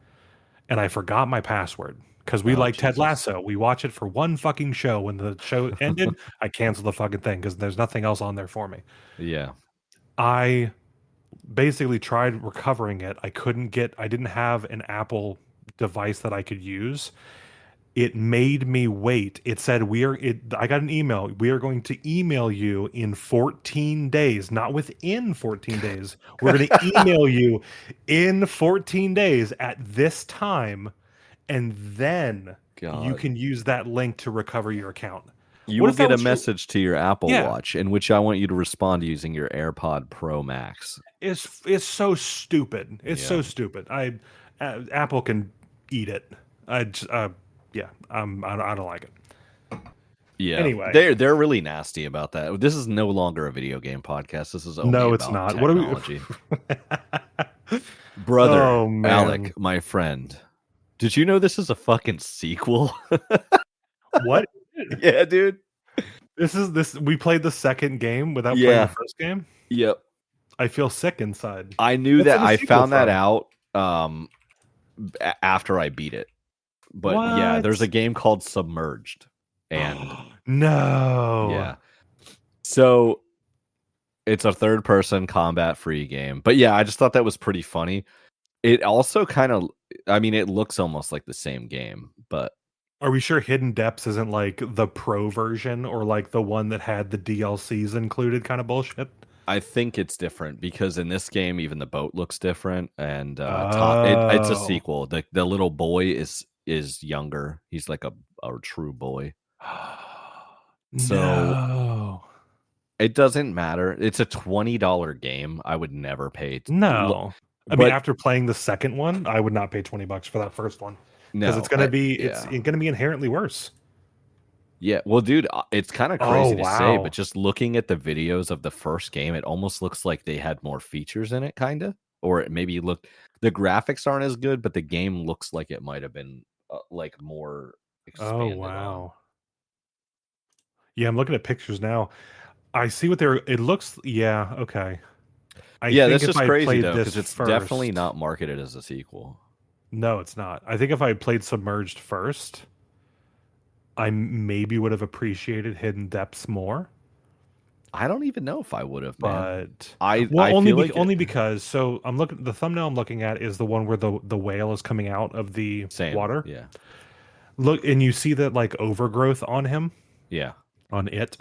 Speaker 2: and I forgot my password. Because we like Ted Lasso. We watch it for one fucking show. When the show ended, I canceled the fucking thing because there's nothing else on there for me.
Speaker 3: Yeah.
Speaker 2: I basically tried recovering it. I didn't have an Apple device that I could use. It made me wait. It said, I got an email. We are going to email you in 14 days, not within 14 days. We're going to email you in 14 days at this time. And then you can use that link to recover your account.
Speaker 3: You will get a message to your Apple Watch in which I want you to respond using your AirPod Pro Max.
Speaker 2: It's so stupid. It's so stupid. Apple can eat it. I don't like it.
Speaker 3: Yeah.
Speaker 2: Anyway,
Speaker 3: they're really nasty about that. This is no longer a video game podcast. This is only about technology. Brother, Alec, my friend. Did you know this is a fucking sequel?
Speaker 2: What?
Speaker 3: Yeah, dude.
Speaker 2: This. We played the second game without playing the
Speaker 3: Yeah.
Speaker 2: first game.
Speaker 3: Yep.
Speaker 2: I feel sick inside.
Speaker 3: I knew
Speaker 2: What's
Speaker 3: that.
Speaker 2: it a
Speaker 3: I
Speaker 2: sequel
Speaker 3: found that
Speaker 2: from?
Speaker 3: out after I beat it. But yeah,
Speaker 2: What?
Speaker 3: there's a game called Submerged. And
Speaker 2: no.
Speaker 3: yeah. So it's a third person combat free game. But yeah, I just thought that was pretty funny. It also kind of, I mean, it looks almost like the same game, but
Speaker 2: Are we sure Hidden Depths isn't like the pro version or like the one that had the DLCs included kind of bullshit?
Speaker 3: I think it's different because in this game, even the boat looks different. And it's a
Speaker 2: Oh.
Speaker 3: sequel. The little boy is younger. He's like a true boy. So
Speaker 2: No.
Speaker 3: it doesn't matter. It's a $20 game. I would never pay.
Speaker 2: No. I mean,
Speaker 3: But
Speaker 2: after playing the second one, I would not pay $20 for that first one because
Speaker 3: no,
Speaker 2: it's gonna be
Speaker 3: yeah.
Speaker 2: it's gonna be inherently worse.
Speaker 3: Yeah, well, dude, it's kind of
Speaker 2: Oh,
Speaker 3: crazy to say,
Speaker 2: wow.
Speaker 3: but just looking at the videos of the first game, it almost looks like they had more features in it, kind of. Or it maybe the graphics aren't as good, but the game looks like it might have been like more
Speaker 2: Oh,
Speaker 3: expanded on.
Speaker 2: wow. Yeah, I'm looking at pictures now. I see what they're. It looks. Yeah. Okay. I
Speaker 3: Yeah,
Speaker 2: think
Speaker 3: that's
Speaker 2: if
Speaker 3: just
Speaker 2: I
Speaker 3: crazy
Speaker 2: played
Speaker 3: though,
Speaker 2: this
Speaker 3: because it's
Speaker 2: first,
Speaker 3: definitely not marketed as a sequel.
Speaker 2: No, it's not. I think if I played Submerged first, I maybe would have appreciated Hidden Depths more.
Speaker 3: I don't even know if I would have, man.
Speaker 2: But
Speaker 3: I
Speaker 2: only
Speaker 3: feel like
Speaker 2: only because so I'm looking. The thumbnail I'm looking at is the one where the whale is coming out of the
Speaker 3: same.
Speaker 2: water.
Speaker 3: Yeah.
Speaker 2: Look, and you see that like overgrowth on him.
Speaker 3: Yeah.
Speaker 2: On it.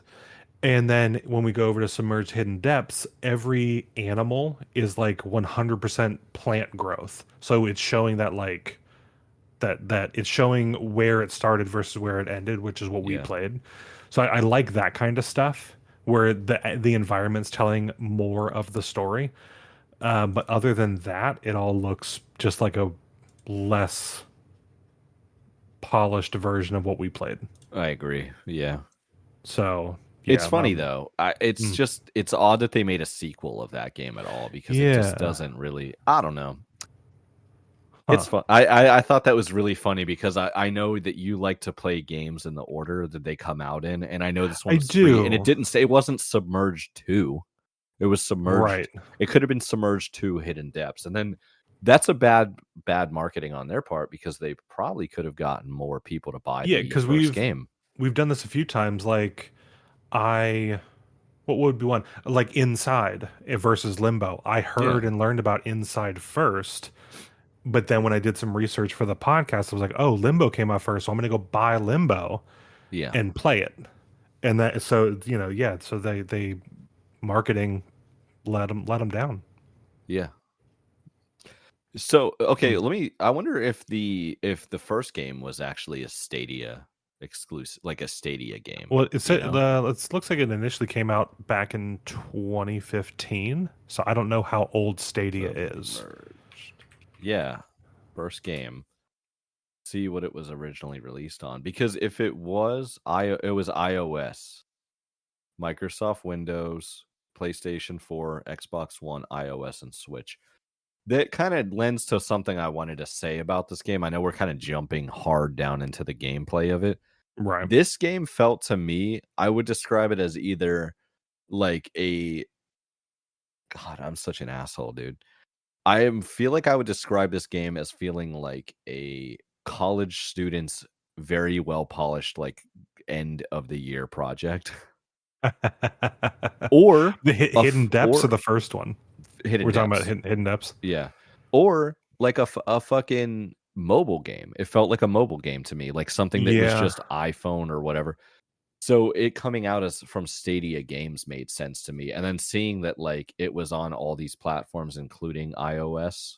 Speaker 2: And then when we go over to Submerged Hidden Depths, every animal is like 100% plant growth. So it's showing that like that it's showing where it started versus where it ended, which is what we
Speaker 3: Yeah.
Speaker 2: played. So I like that kind of stuff where the environment's telling more of the story. But other than that, it all looks just like a less polished version of what we played.
Speaker 3: I agree. Yeah.
Speaker 2: So
Speaker 3: It's
Speaker 2: yeah,
Speaker 3: funny though. It's just it's odd that they made a sequel of that game at all because it just doesn't really. I don't know. It's fun. I thought that was really funny because I know that you like to play games in the order that they come out in, and I know this one was free, and it didn't say, it wasn't Submerged 2. It was Submerged.
Speaker 2: Right.
Speaker 3: It could have been Submerged 2 Hidden Depths, and then that's a bad marketing on their part because they probably could have gotten more people to buy the first game.
Speaker 2: We've done this a few times. Like what would be one like Inside versus Limbo? I heard and learned about Inside first. But then when I did some research for the podcast, I was like, oh, Limbo came out first, so I'm going to go buy Limbo and play it. And that, so, so they marketing let them down.
Speaker 3: Yeah. So, okay, I wonder if the first game was actually a Stadia exclusive, like a Stadia game.
Speaker 2: Well, it looks like it initially came out back in 2015. So I don't know how old Stadia is.
Speaker 3: Yeah, first game. See what it was originally released on, because if it was it was iOS, Microsoft Windows, PlayStation 4, Xbox One, iOS, and Switch. That kind of lends to something I wanted to say about this game. I know we're kind of jumping hard down into the gameplay of it.
Speaker 2: Right.
Speaker 3: This game felt to me, I would describe it as either like God, I'm such an asshole, dude. Feel like I would describe this game as feeling like a college student's very well polished like end of the year project. Or
Speaker 2: the Hidden Depths or the first one.
Speaker 3: We're
Speaker 2: talking about Hidden Depths.
Speaker 3: Yeah. Or like a fucking mobile game. It felt like a mobile game to me, like something that was just iPhone or whatever. So it coming out as from Stadia Games made sense to me. And then seeing that like it was on all these platforms, including iOS,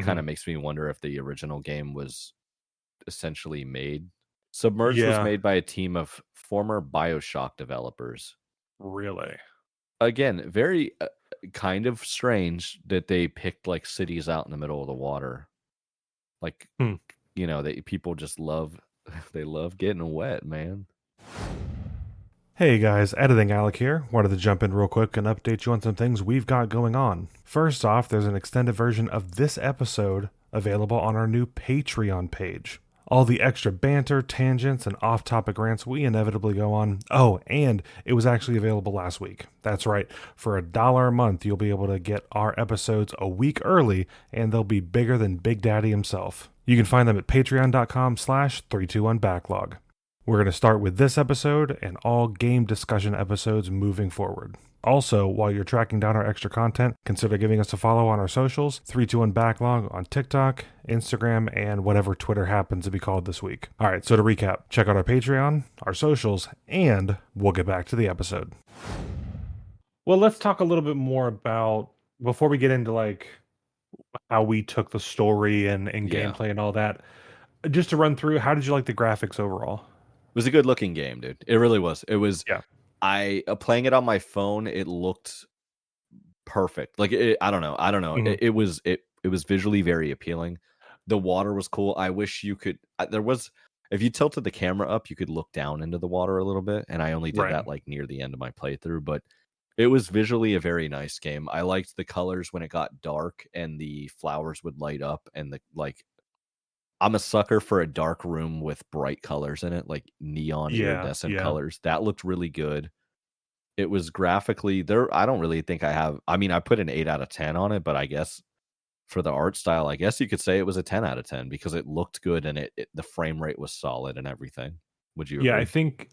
Speaker 3: kind of makes me wonder if the original game was essentially made. Submerged was made by a team of former BioShock developers.
Speaker 2: Really?
Speaker 3: Again, very kind of strange that they picked like cities out in the middle of the water. Like, people just love, they love getting wet, man.
Speaker 2: Hey guys, Editing Alec here. Wanted to jump in real quick and update you on some things we've got going on. First off, there's an extended version of this episode available on our new Patreon page. All the extra banter, tangents, and off topic rants we inevitably go on. Oh, and it was actually available last week. That's right. For $1 a month, you'll be able to get our episodes a week early, and they'll be bigger than Big Daddy himself. You can find them at patreon.com/321backlog. We're going to start with this episode and all game discussion episodes moving forward. Also, while you're tracking down our extra content, consider giving us a follow on our socials, 321 Backlog on TikTok, Instagram, and whatever Twitter happens to be called this week. All right, so to recap, check out our Patreon, our socials, and we'll get back to the episode. Well, let's talk a little bit more about, before we get into like how we took the story and gameplay and all that, just to run through, how did you like the graphics overall?
Speaker 3: It was a good looking game, dude. It really was. It was.
Speaker 2: Yeah.
Speaker 3: Playing it on my phone, it looked perfect. Like I don't know.
Speaker 2: Mm-hmm.
Speaker 3: It was visually very appealing. The water was cool. I wish you could. If you tilted the camera up, you could look down into the water a little bit. And I only did that like near the end of my playthrough. But it was visually a very nice game. I liked the colors when it got dark and the flowers would light up and I'm a sucker for a dark room with bright colors in it, like neon iridescent colors. That looked really good. It was graphically there. I don't really think I put an 8 out of 10 on it, but I guess for the art style, I guess you could say it was a 10 out of 10 because it looked good and the frame rate was solid and everything. Would you agree?
Speaker 2: I think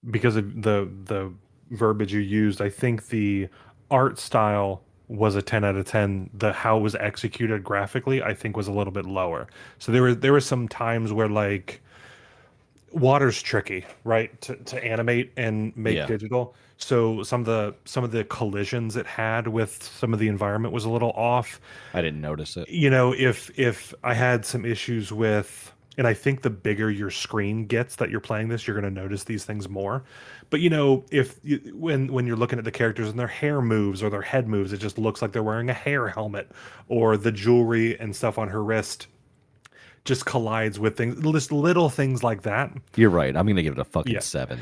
Speaker 2: because of the verbiage you used, I think the art style was a 10 out of 10. The how it was executed graphically, I think, was a little bit lower. So there were some times where like water's tricky, right, to animate and make digital. So some of the collisions it had with some of the environment was a little off. I
Speaker 3: didn't notice it.
Speaker 2: You know, if I had some issues with, and I think the bigger your screen gets that you're playing this, you're going to notice these things more. But you know, when you're looking at the characters and their hair moves or their head moves, it just looks like they're wearing a hair helmet, or the jewelry and stuff on her wrist just collides with things, just little things like that.
Speaker 3: You're right. I'm gonna give it a fucking 7.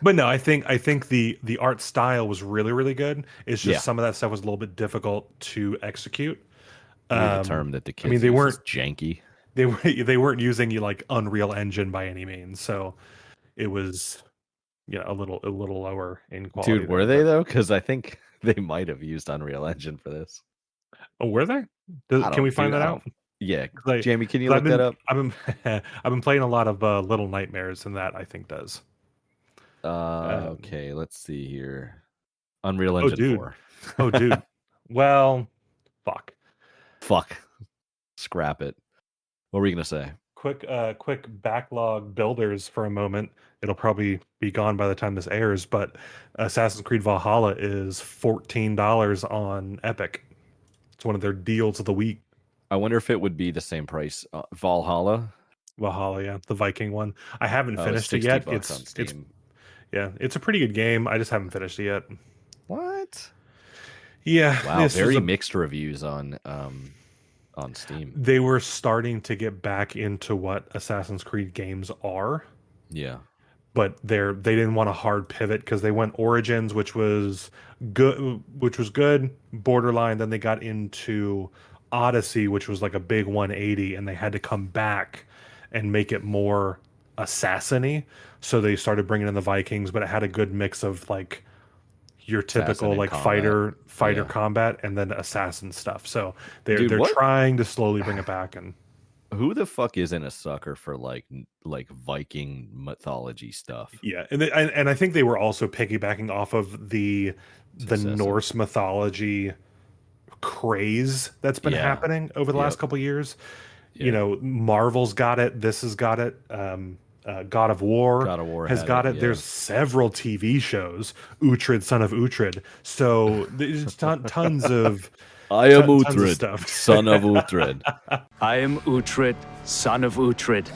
Speaker 2: But no, I think the art style was really, really good. It's just some of that stuff was a little bit difficult to execute.
Speaker 3: The term that the kids they weren't janky.
Speaker 2: They weren't using like Unreal Engine by any means, so it was a little lower in quality.
Speaker 3: Dude, were they though? Because I think they might have used Unreal Engine for this.
Speaker 2: Oh, were they? Can we find that out?
Speaker 3: Yeah, Jamie, can you look that up?
Speaker 2: I've been playing a lot of Little Nightmares, and that I think does.
Speaker 3: Okay, let's see here. Unreal Engine 4.
Speaker 2: Oh, dude. Well, fuck.
Speaker 3: Scrap it. What were you gonna say?
Speaker 2: Quick backlog builders for a moment. It'll probably be gone by the time this airs, but Assassin's Creed Valhalla is $14 on Epic. It's one of their deals of the week.
Speaker 3: I wonder if it would be the same price. Valhalla,
Speaker 2: yeah, the Viking one. I haven't finished it yet. It's a pretty good game. I just haven't finished it yet.
Speaker 3: What?
Speaker 2: Yeah.
Speaker 3: Wow. Very mixed reviews on Steam.
Speaker 2: They were starting to get back into what Assassin's Creed games are.
Speaker 3: Yeah.
Speaker 2: But they didn't want a hard pivot because they went Origins, which was good, borderline. Then they got into Odyssey, which was like a big 180, and they had to come back and make it more assassin-y. So they started bringing in the Vikings, but it had a good mix of like your typical like combat. fighter combat and then assassin stuff. So they're trying to slowly bring it back. And
Speaker 3: who the fuck isn't a sucker for like Viking mythology stuff?
Speaker 2: Yeah, and I think they were also piggybacking off of the Norse mythology craze that's been happening over the last couple years. You know, Marvel's got it. This has got it. God of War has got it. There's several TV shows. Uhtred, son of Uhtred. So there's tons of.
Speaker 3: I am Uhtred, son of Uhtred.
Speaker 4: I am Uhtred, son of Uhtred.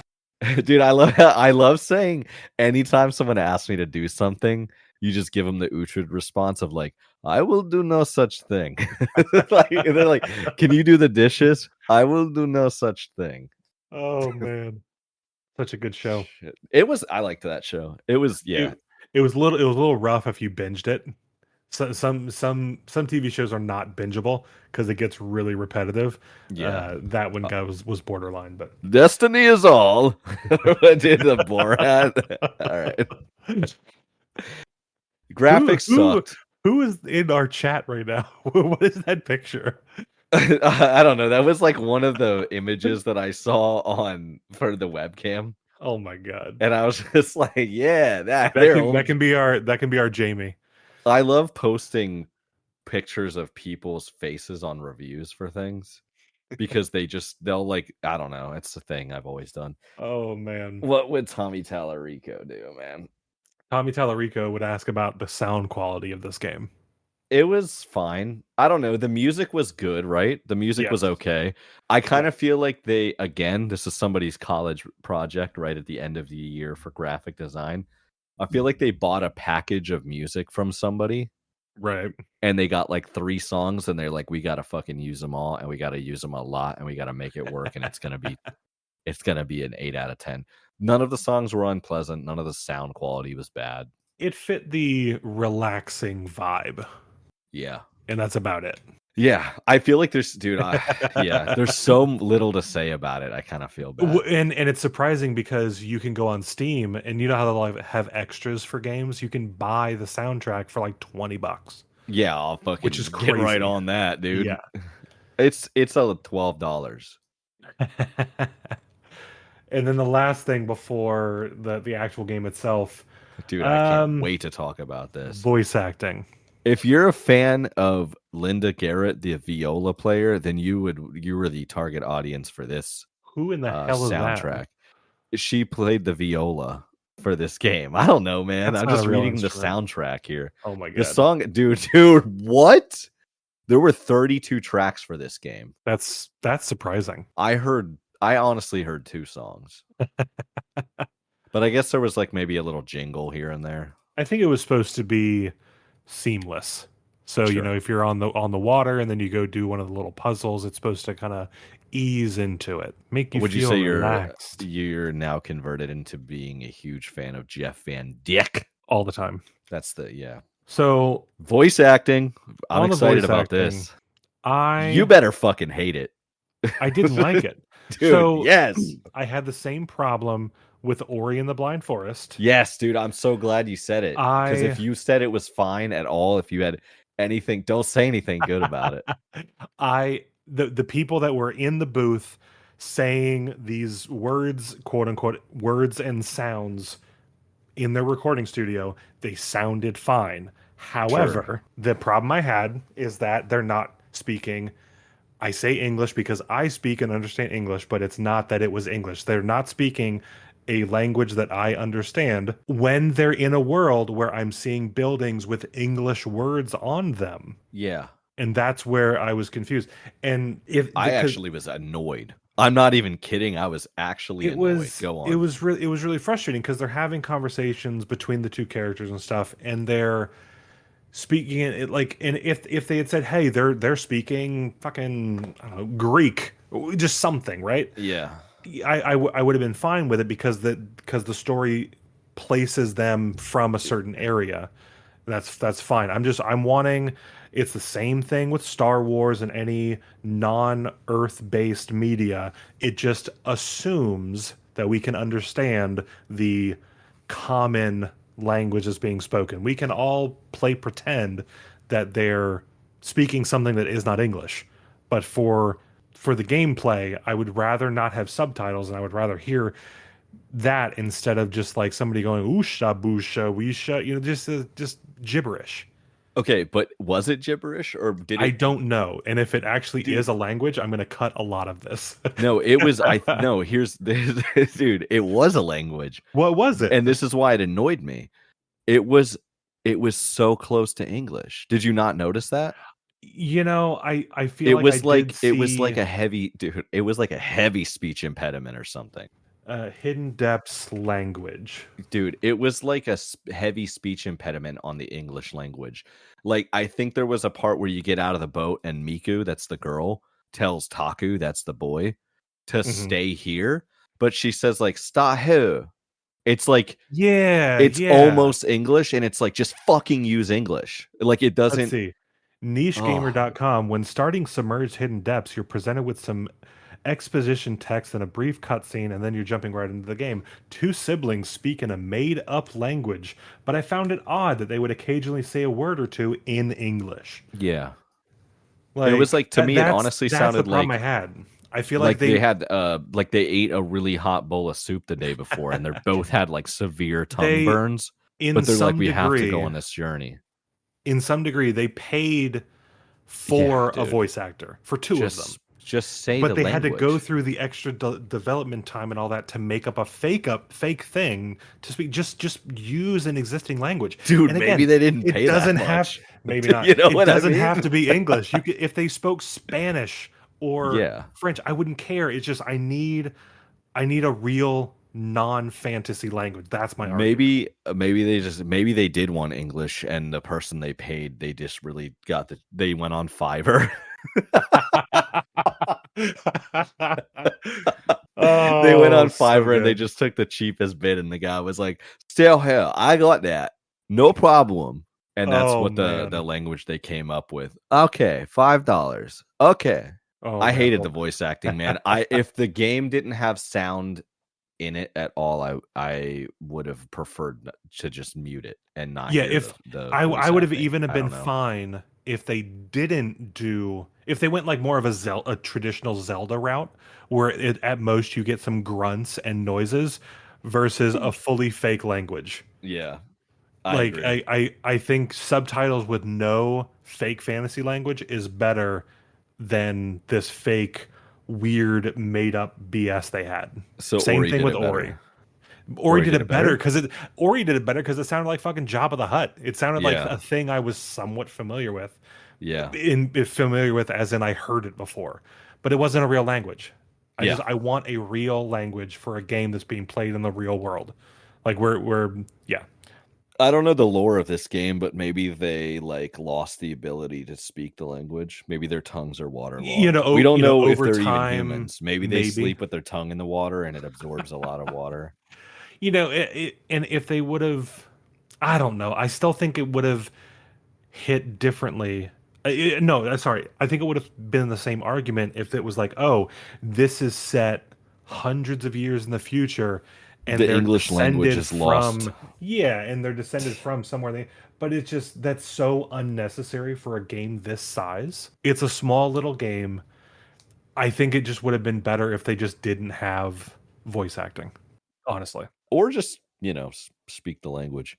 Speaker 3: Dude, I love saying anytime someone asks me to do something, you just give them the Uhtred response of like, I will do no such thing. They're like, can you do the dishes? I will do no such thing.
Speaker 2: Oh man. Such a good show.
Speaker 3: It was. I liked that show. It was. Yeah.
Speaker 2: It was a little rough if you binged it. So some TV shows are not bingeable because it gets really repetitive.
Speaker 3: Yeah.
Speaker 2: That one guy was borderline, but
Speaker 3: Destiny is all. Did the Borat? All right. Graphics
Speaker 2: who
Speaker 3: sucked.
Speaker 2: who is in our chat right now? What is that picture?
Speaker 3: I don't know. That was like one of the images that I saw for the webcam,
Speaker 2: Oh my god.
Speaker 3: and I was just like, "Yeah,
Speaker 2: That can be our Jamie.
Speaker 3: I love posting pictures of people's faces on reviews for things because they'll like, I don't know. It's a thing I've always done.
Speaker 2: Oh man.
Speaker 3: What would Tommy Tallarico do, man?
Speaker 2: Tommy Tallarico would ask about the sound quality of this game.
Speaker 3: It was fine. I don't know. The music was good, right? The music was
Speaker 2: Yes.
Speaker 3: okay. I kind of feel like this is somebody's college project right at the end of the year for graphic design. I feel like they bought a package of music from somebody,
Speaker 2: Right.
Speaker 3: and they got like 3 songs, and they're like, we got to fucking use them all, and we got to use them a lot, and we got to make it work, and it's going to be an 8 out of 10. None of the songs were unpleasant. None of the sound quality was bad.
Speaker 2: It fit the relaxing vibe.
Speaker 3: Yeah.
Speaker 2: And that's about it.
Speaker 3: Yeah, I feel like there's so little to say about it. I kind of feel bad.
Speaker 2: And it's surprising because you can go on Steam and you know how they have extras for games. You can buy the soundtrack for like $20.
Speaker 3: Yeah, I'll fucking
Speaker 2: Which is
Speaker 3: get right
Speaker 2: crazy.
Speaker 3: on that, dude.
Speaker 2: Yeah.
Speaker 3: It's $12.
Speaker 2: And then the last thing before the actual game itself,
Speaker 3: Dude, I can't wait to talk about this.
Speaker 2: Voice acting.
Speaker 3: If you're a fan of Linda Garrett, the viola player, then you were the target audience for this.
Speaker 2: Who in the hell is
Speaker 3: soundtrack? She played the viola for this game. I don't know, man.
Speaker 2: That's
Speaker 3: I'm
Speaker 2: not
Speaker 3: just
Speaker 2: a real
Speaker 3: reading the
Speaker 2: instrument.
Speaker 3: soundtrack here.
Speaker 2: Oh my god.
Speaker 3: The song, dude, what? There were 32 tracks for this game.
Speaker 2: That's surprising.
Speaker 3: I honestly heard 2 songs. But I guess there was like maybe a little jingle here and there.
Speaker 2: I think it was supposed to be seamless. So,
Speaker 3: Sure.
Speaker 2: if you're on the water and then you go do one of the little puzzles, it's supposed to kind of ease into it. Make you
Speaker 3: Would you
Speaker 2: feel
Speaker 3: say
Speaker 2: relaxed
Speaker 3: you're now converted into being a huge fan of Jeff Van Dyke?
Speaker 2: all the time.
Speaker 3: That's yeah.
Speaker 2: So,
Speaker 3: Voice acting. I'm
Speaker 2: on the
Speaker 3: excited
Speaker 2: voice
Speaker 3: about
Speaker 2: acting,
Speaker 3: this.
Speaker 2: I
Speaker 3: You better fucking hate it.
Speaker 2: I didn't like it.
Speaker 3: Dude,
Speaker 2: So,
Speaker 3: yes.
Speaker 2: I had the same problem with Ori and the Blind Forest.
Speaker 3: Yes, dude. I'm so glad you said it. Because
Speaker 2: I-
Speaker 3: if you said it was fine at all, if you had anything, don't say anything good about it.
Speaker 2: The people that were in the booth saying these words, quote unquote, words and sounds in their recording studio, they sounded fine. However, the problem I had is that they're not speaking. I say English because I speak and understand English, but it's not that it was English. They're not speaking a language that I understand when they're in a world where I'm seeing buildings with English words on them.
Speaker 3: Yeah.
Speaker 2: And that's where I was confused. And
Speaker 3: I actually was annoyed. I'm not even kidding. I was actually annoyed. Go on.
Speaker 2: It was really frustrating because they're having conversations between the 2 characters and stuff, and they're speaking it like, and if they had said, hey, they're speaking fucking, I don't know, Greek, just something, right?
Speaker 3: Yeah.
Speaker 2: I would have been fine with it because the story places them from a certain area. That's fine. I'm wanting, it's the same thing with Star Wars and any non-Earth based media. It just assumes that we can understand the common language that's being spoken. We can all play pretend that they're speaking something that is not English. But for the gameplay, I would rather not have subtitles, and I would rather hear that instead of just like somebody going oosha boosha weesha, just gibberish.
Speaker 3: Okay, but was it gibberish or did it?
Speaker 2: I don't know. And if it actually is a language, I'm going to cut a lot of this.
Speaker 3: No, it was. No. Here's dude. It was a language.
Speaker 2: What was it?
Speaker 3: And this is why it annoyed me. It was so close to English. Did you not notice that?
Speaker 2: I feel
Speaker 3: It was
Speaker 2: it
Speaker 3: was like a heavy dude. It was like a heavy speech impediment or something.
Speaker 2: Hidden Depths language.
Speaker 3: Dude, it was like a heavy speech impediment on the English language. Like, I think there was a part where you get out of the boat and Miku, that's the girl, tells Taku, that's the boy, to stay here. But she says, like, stay here. It's like
Speaker 2: Yeah,
Speaker 3: it's
Speaker 2: yeah.
Speaker 3: almost English, and it's like just fucking use English. Like it
Speaker 2: Let's
Speaker 3: doesn't.
Speaker 2: see. Nichegamer.com. When starting Submerged Hidden Depths, you're presented with some exposition text and a brief cutscene, and then you're jumping right into the game. Two siblings speak in a made-up language, but I found it odd that they would occasionally say a word or two in English.
Speaker 3: Yeah,
Speaker 2: Like
Speaker 3: it was like to me, it honestly
Speaker 2: that's
Speaker 3: sounded
Speaker 2: the problem
Speaker 3: like
Speaker 2: I had. I feel
Speaker 3: like they
Speaker 2: they
Speaker 3: had like they ate a really hot bowl of soup the day before, and they both had like severe tongue
Speaker 2: they
Speaker 3: burns.
Speaker 2: in
Speaker 3: But they're like,
Speaker 2: some
Speaker 3: we have to go
Speaker 2: degree
Speaker 3: on this journey.
Speaker 2: in some degree they paid
Speaker 3: Yeah,
Speaker 2: for a
Speaker 3: dude.
Speaker 2: voice actor for two of them.
Speaker 3: Just say
Speaker 2: But
Speaker 3: the
Speaker 2: they
Speaker 3: language.
Speaker 2: had to go through the extra development time and all that to make up a fake thing to speak. Just use an existing language,
Speaker 3: Dude,
Speaker 2: and
Speaker 3: maybe they didn't pay
Speaker 2: it doesn't
Speaker 3: that
Speaker 2: have
Speaker 3: much.
Speaker 2: maybe not.
Speaker 3: You know
Speaker 2: It
Speaker 3: what I
Speaker 2: doesn't
Speaker 3: mean?
Speaker 2: have to be English. You could, if they spoke Spanish or
Speaker 3: Yeah.
Speaker 2: French, I wouldn't care. It's just I need a real non-fantasy language. That's my argument.
Speaker 3: Maybe they did want English, and the person they paid, they just really got they went on Fiverr. They went on Fiverr and they just took the cheapest bid, and the guy was like, "Still hell, I got that, no problem." And that's what the language they came up with. Okay, $5. Okay, I hated the voice acting, man. If the game didn't have sound in it at all, I would have preferred to just mute it and not.
Speaker 2: Yeah,
Speaker 3: hear
Speaker 2: if
Speaker 3: the
Speaker 2: I would have
Speaker 3: acting.
Speaker 2: even
Speaker 3: I
Speaker 2: been
Speaker 3: don't know.
Speaker 2: fine if they didn't do if they went like more of a traditional Zelda route where at most you get some grunts and noises versus a fully fake language.
Speaker 3: Yeah,
Speaker 2: Like
Speaker 3: agree.
Speaker 2: I think subtitles with no fake fantasy language is better than this fake weird made up BS they had.
Speaker 3: So
Speaker 2: Same
Speaker 3: Ori
Speaker 2: thing
Speaker 3: did
Speaker 2: with
Speaker 3: it better.
Speaker 2: Ori. Ori did it better because it sounded like fucking Jabba the Hutt. It sounded like a thing I was somewhat familiar with.
Speaker 3: Yeah.
Speaker 2: Familiar with as in I heard it before. But it wasn't a real language. I want a real language for a game that's being played in the real world. Like we're yeah.
Speaker 3: I don't know the lore of this game, but maybe they like lost the ability to speak the language. Maybe their tongues are waterlogged. We don't know if they're even humans. Maybe they sleep with their tongue in the water and it absorbs a lot of water.
Speaker 2: And if they would have, I don't know. I still think it would have hit differently. No, sorry. I think it would have been the same argument if it was like, oh, this is set hundreds of years in the future, and
Speaker 3: the
Speaker 2: they're
Speaker 3: English language is lost.
Speaker 2: Yeah, and they're descended from somewhere. But it's just that's so unnecessary for a game this size. It's a small little game. I think it just would have been better if they just didn't have voice acting. Honestly.
Speaker 3: Or just, speak the language.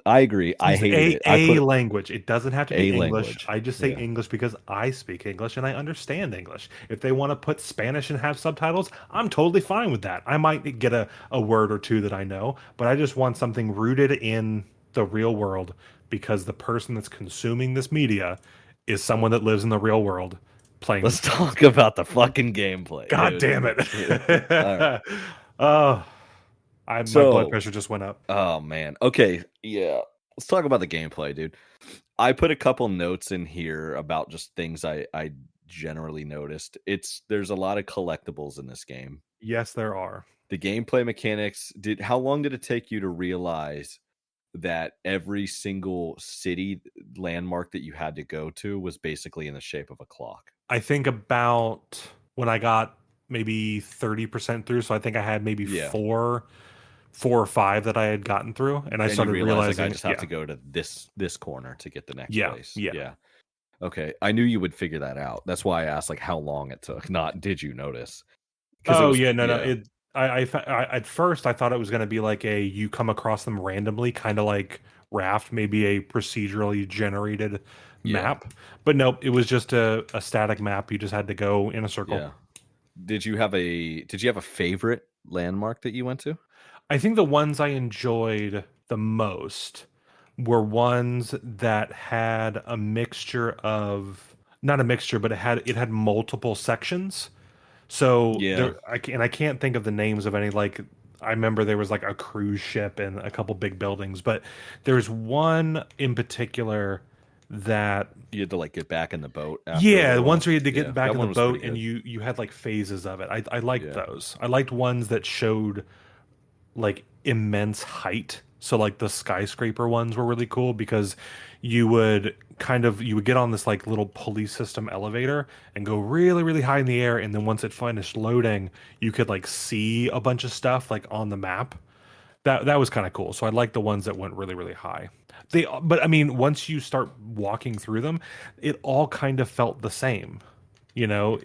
Speaker 3: I agree. I hate it.
Speaker 2: Language. It doesn't have to be English.
Speaker 3: Language.
Speaker 2: I just say English because I speak English and I understand English. If they want to put Spanish and have subtitles, I'm totally fine with that. I might get a word or two that I know, but I just want something rooted in the real world because the person that's consuming this media is someone that lives in the real world playing.
Speaker 3: Let's talk about the fucking gameplay.
Speaker 2: God damn it.
Speaker 3: All right.
Speaker 2: My blood pressure just went up.
Speaker 3: Oh man. Okay. Yeah. Let's talk about the gameplay, dude. I put a couple notes in here about just things I generally noticed. There's a lot of collectibles in this game.
Speaker 2: Yes, there are.
Speaker 3: The gameplay mechanics. How long did it take you to realize that every single city landmark that you had to go to was basically in the shape of a clock?
Speaker 2: I think about when I got maybe 30% through, so I think I had maybe four or five that I had gotten through, and I started realizing
Speaker 3: like, I just have to go to this corner to get the next place.
Speaker 2: Yeah.
Speaker 3: Okay, I knew you would figure that out. That's why I asked like how long it took. Not did you notice?
Speaker 2: No. I at first I thought it was going to be like you come across them randomly, kind of like Raft, maybe a procedurally generated map, but nope, it was just a static map. You just had to go in a circle.
Speaker 3: Yeah. Did you have a favorite landmark that you went to?
Speaker 2: I think the ones I enjoyed the most were ones that had a mixture of not a mixture, but it had multiple sections. So I can't think of the names of any. Like I remember there was like a cruise ship and a couple big buildings, but there's one in particular that
Speaker 3: you had to like get back in the boat.
Speaker 2: Once we had to get back in the boat, and you had like phases of it. I liked those. I liked ones that showed like immense height. So like the skyscraper ones were really cool because you would get on this like little pulley system elevator and go really, really high in the air, and then once it finished loading, you could like see a bunch of stuff like on the map. That was kind of cool. So I like the ones that went really, really high. But I mean, once you start walking through them, it all kind of felt the same. You know,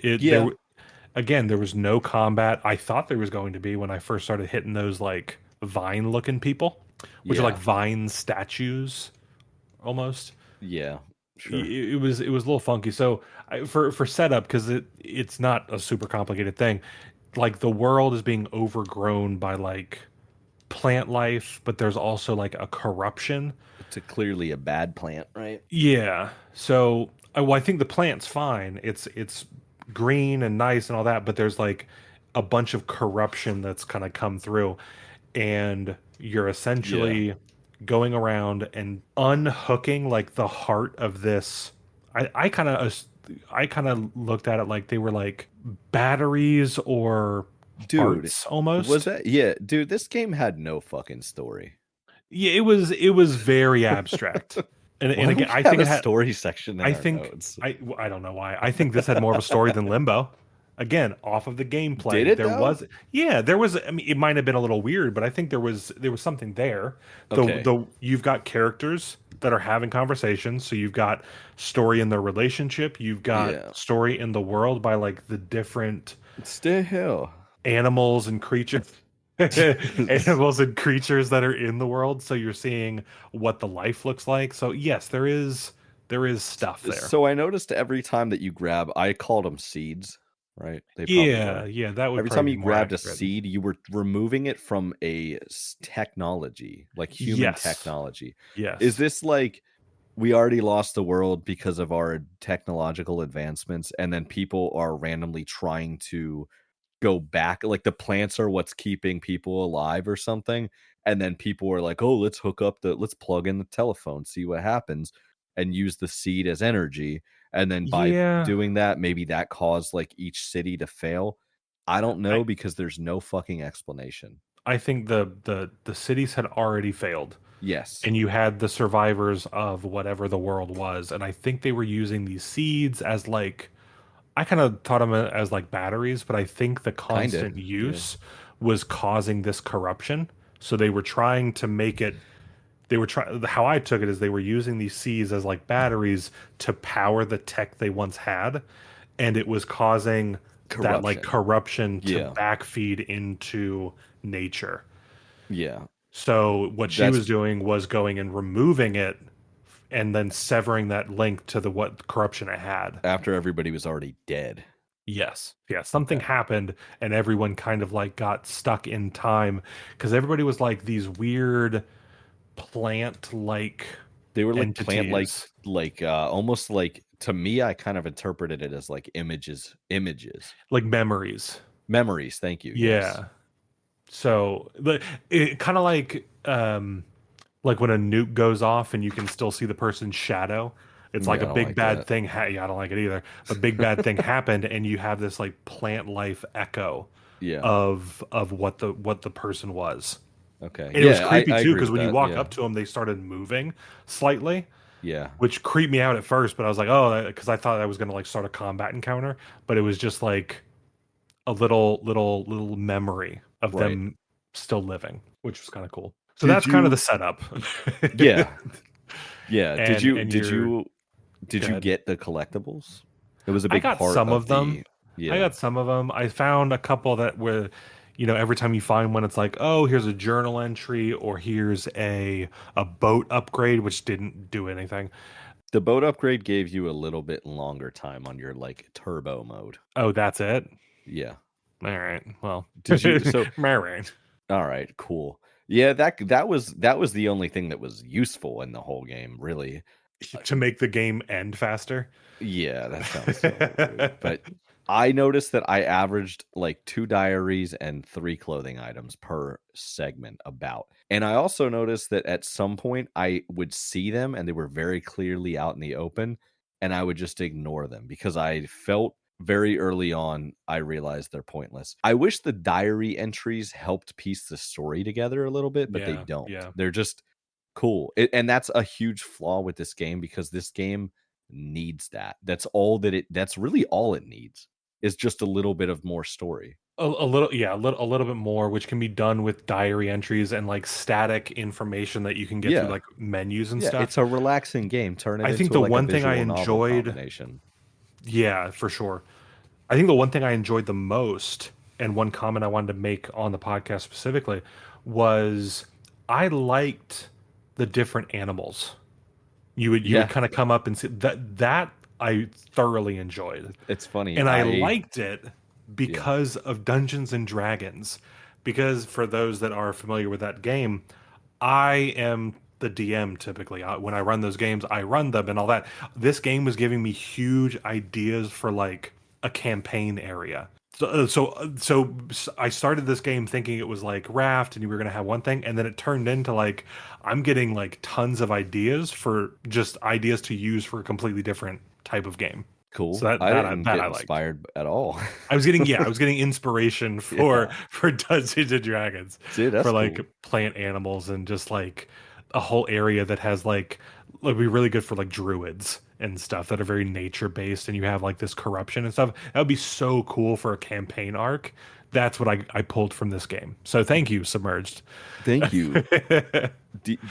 Speaker 2: again, there was no combat. I thought there was going to be when I first started hitting those like vine looking people, which are like vine statues almost.
Speaker 3: Yeah, sure.
Speaker 2: It was a little funky. So for setup, because it's not a super complicated thing. Like the world is being overgrown by like plant life, but there's also like a corruption.
Speaker 3: It's clearly a bad plant, right?
Speaker 2: Yeah. So I think the plant's fine. It's green and nice and all that, but there's like a bunch of corruption that's kind of come through, and you're essentially going around and unhooking like the heart of this. I kind of looked at it like they were like batteries or parts almost.
Speaker 3: Was that? Yeah, dude, this game had no fucking story.
Speaker 2: Yeah, it was very abstract. And again, I think it had
Speaker 3: story section.
Speaker 2: I don't know why. I think this had more of a story than Limbo. Again, off of the gameplay,
Speaker 3: Did it,
Speaker 2: there was. I mean, it might have been a little weird, but I think there was something there. You've got characters that are having conversations, so you've got story in their relationship, you've got story in the world by like the different animals and creatures. Animals and creatures that are in the world, so you're seeing what the life looks like. So yes, there is stuff there.
Speaker 3: So I noticed every time that you grab, I called them seeds, right?
Speaker 2: That would
Speaker 3: every time you grabbed a seed, you were removing it from a technology, like human technology.
Speaker 2: Yes.
Speaker 3: Is this like we already lost the world because of our technological advancements, and then people are randomly trying to go back, like the plants are what's keeping people alive or something, and then people are like, oh, let's let's plug in the telephone, see what happens, and use the seed as energy, and then by doing that, maybe that caused like each city to fail. I don't know, because there's no fucking explanation.
Speaker 2: I think the cities had already failed.
Speaker 3: Yes.
Speaker 2: And you had the survivors of whatever the world was, and I think they were using these seeds as like, I kind of thought of them as like batteries, but I think the constant use was causing this corruption. So they were trying to make it. How I took it is they were using these seeds as like batteries to power the tech they once had, and it was causing that like corruption to backfeed into nature.
Speaker 3: Yeah.
Speaker 2: So what she was doing was going and removing it, and then severing that link to what corruption it had
Speaker 3: after everybody was already dead.
Speaker 2: Yes. Something happened, and everyone kind of like got stuck in time because everybody was like these weird plant-like.
Speaker 3: They were like
Speaker 2: entities.
Speaker 3: plant-like, almost like, to me, I kind of interpreted it as like images,
Speaker 2: like memories.
Speaker 3: Thank you.
Speaker 2: Yeah.
Speaker 3: Yes.
Speaker 2: So it kind of like when a nuke goes off and you can still see the person's shadow. It's like a big bad thing. I don't like it either. A big bad thing happened, and you have this like plant life echo of what the person was.
Speaker 3: Okay.
Speaker 2: And it was creepy too, because when you walk up to them, they started moving slightly.
Speaker 3: Yeah.
Speaker 2: Which creeped me out at first, but I was like, oh, because I thought I was going to like start a combat encounter, but it was just like a little memory of them still living, which was kind of cool. So that's kind of the setup.
Speaker 3: Yeah. Did you get the collectibles? It was a big part of
Speaker 2: some of them. I got some of them. I found a couple that were, every time you find one, it's like, oh, here's a journal entry, or here's a boat upgrade, which didn't do anything.
Speaker 3: The boat upgrade gave you a little bit longer time on your like turbo mode.
Speaker 2: Oh, that's it?
Speaker 3: Yeah.
Speaker 2: All right. Well,
Speaker 3: did you? So
Speaker 2: all
Speaker 3: right, cool. Yeah, that was the only thing that was useful in the whole game, really.
Speaker 2: To make the game end faster?
Speaker 3: Yeah, that sounds so weird. But I noticed that I averaged like 2 diaries and 3 clothing items per segment about. And I also noticed that at some point I would see them and they were very clearly out in the open, and I would just ignore them because I felt very early on, I realized they're pointless. I wish the diary entries helped piece the story together a little bit, but they don't.
Speaker 2: Yeah.
Speaker 3: They're just cool. And that's a huge flaw with this game, because this game needs that. That's really all it needs, is just a little bit of more story.
Speaker 2: A little bit more, which can be done with diary entries and like static information that you can get through like menus and stuff.
Speaker 3: It's a relaxing game. Turn it
Speaker 2: I think
Speaker 3: into
Speaker 2: the
Speaker 3: like
Speaker 2: one
Speaker 3: a
Speaker 2: thing I
Speaker 3: visual novel
Speaker 2: enjoyed,
Speaker 3: combination.
Speaker 2: yeah, for sure. I think the one thing I enjoyed the most, and one comment I wanted to make on the podcast specifically, was I liked the different animals. You would kind of come up and see that I thoroughly enjoyed.
Speaker 3: It's funny.
Speaker 2: And I liked it because of Dungeons and Dragons. Because for those that are familiar with that game, I am the DM typically. When I run those games, I run them and all that. This game was giving me huge ideas for like a campaign area. So I started this game thinking it was like Raft and you were going to have one thing, and then it turned into like I'm getting like tons of ideas for just ideas to use for a completely different type of game.
Speaker 3: Cool.
Speaker 2: So
Speaker 3: I didn't get inspired at all.
Speaker 2: I was getting inspiration for Dungeons and Dragons.
Speaker 3: Dude, that's
Speaker 2: for like
Speaker 3: cool.
Speaker 2: plant animals and just like a whole area that has like be really good for like druids and stuff that are very nature based, and you have like this corruption and stuff. That would be so cool for a campaign arc. That's what I pulled from this game. So thank you, Submerged.
Speaker 3: Thank you.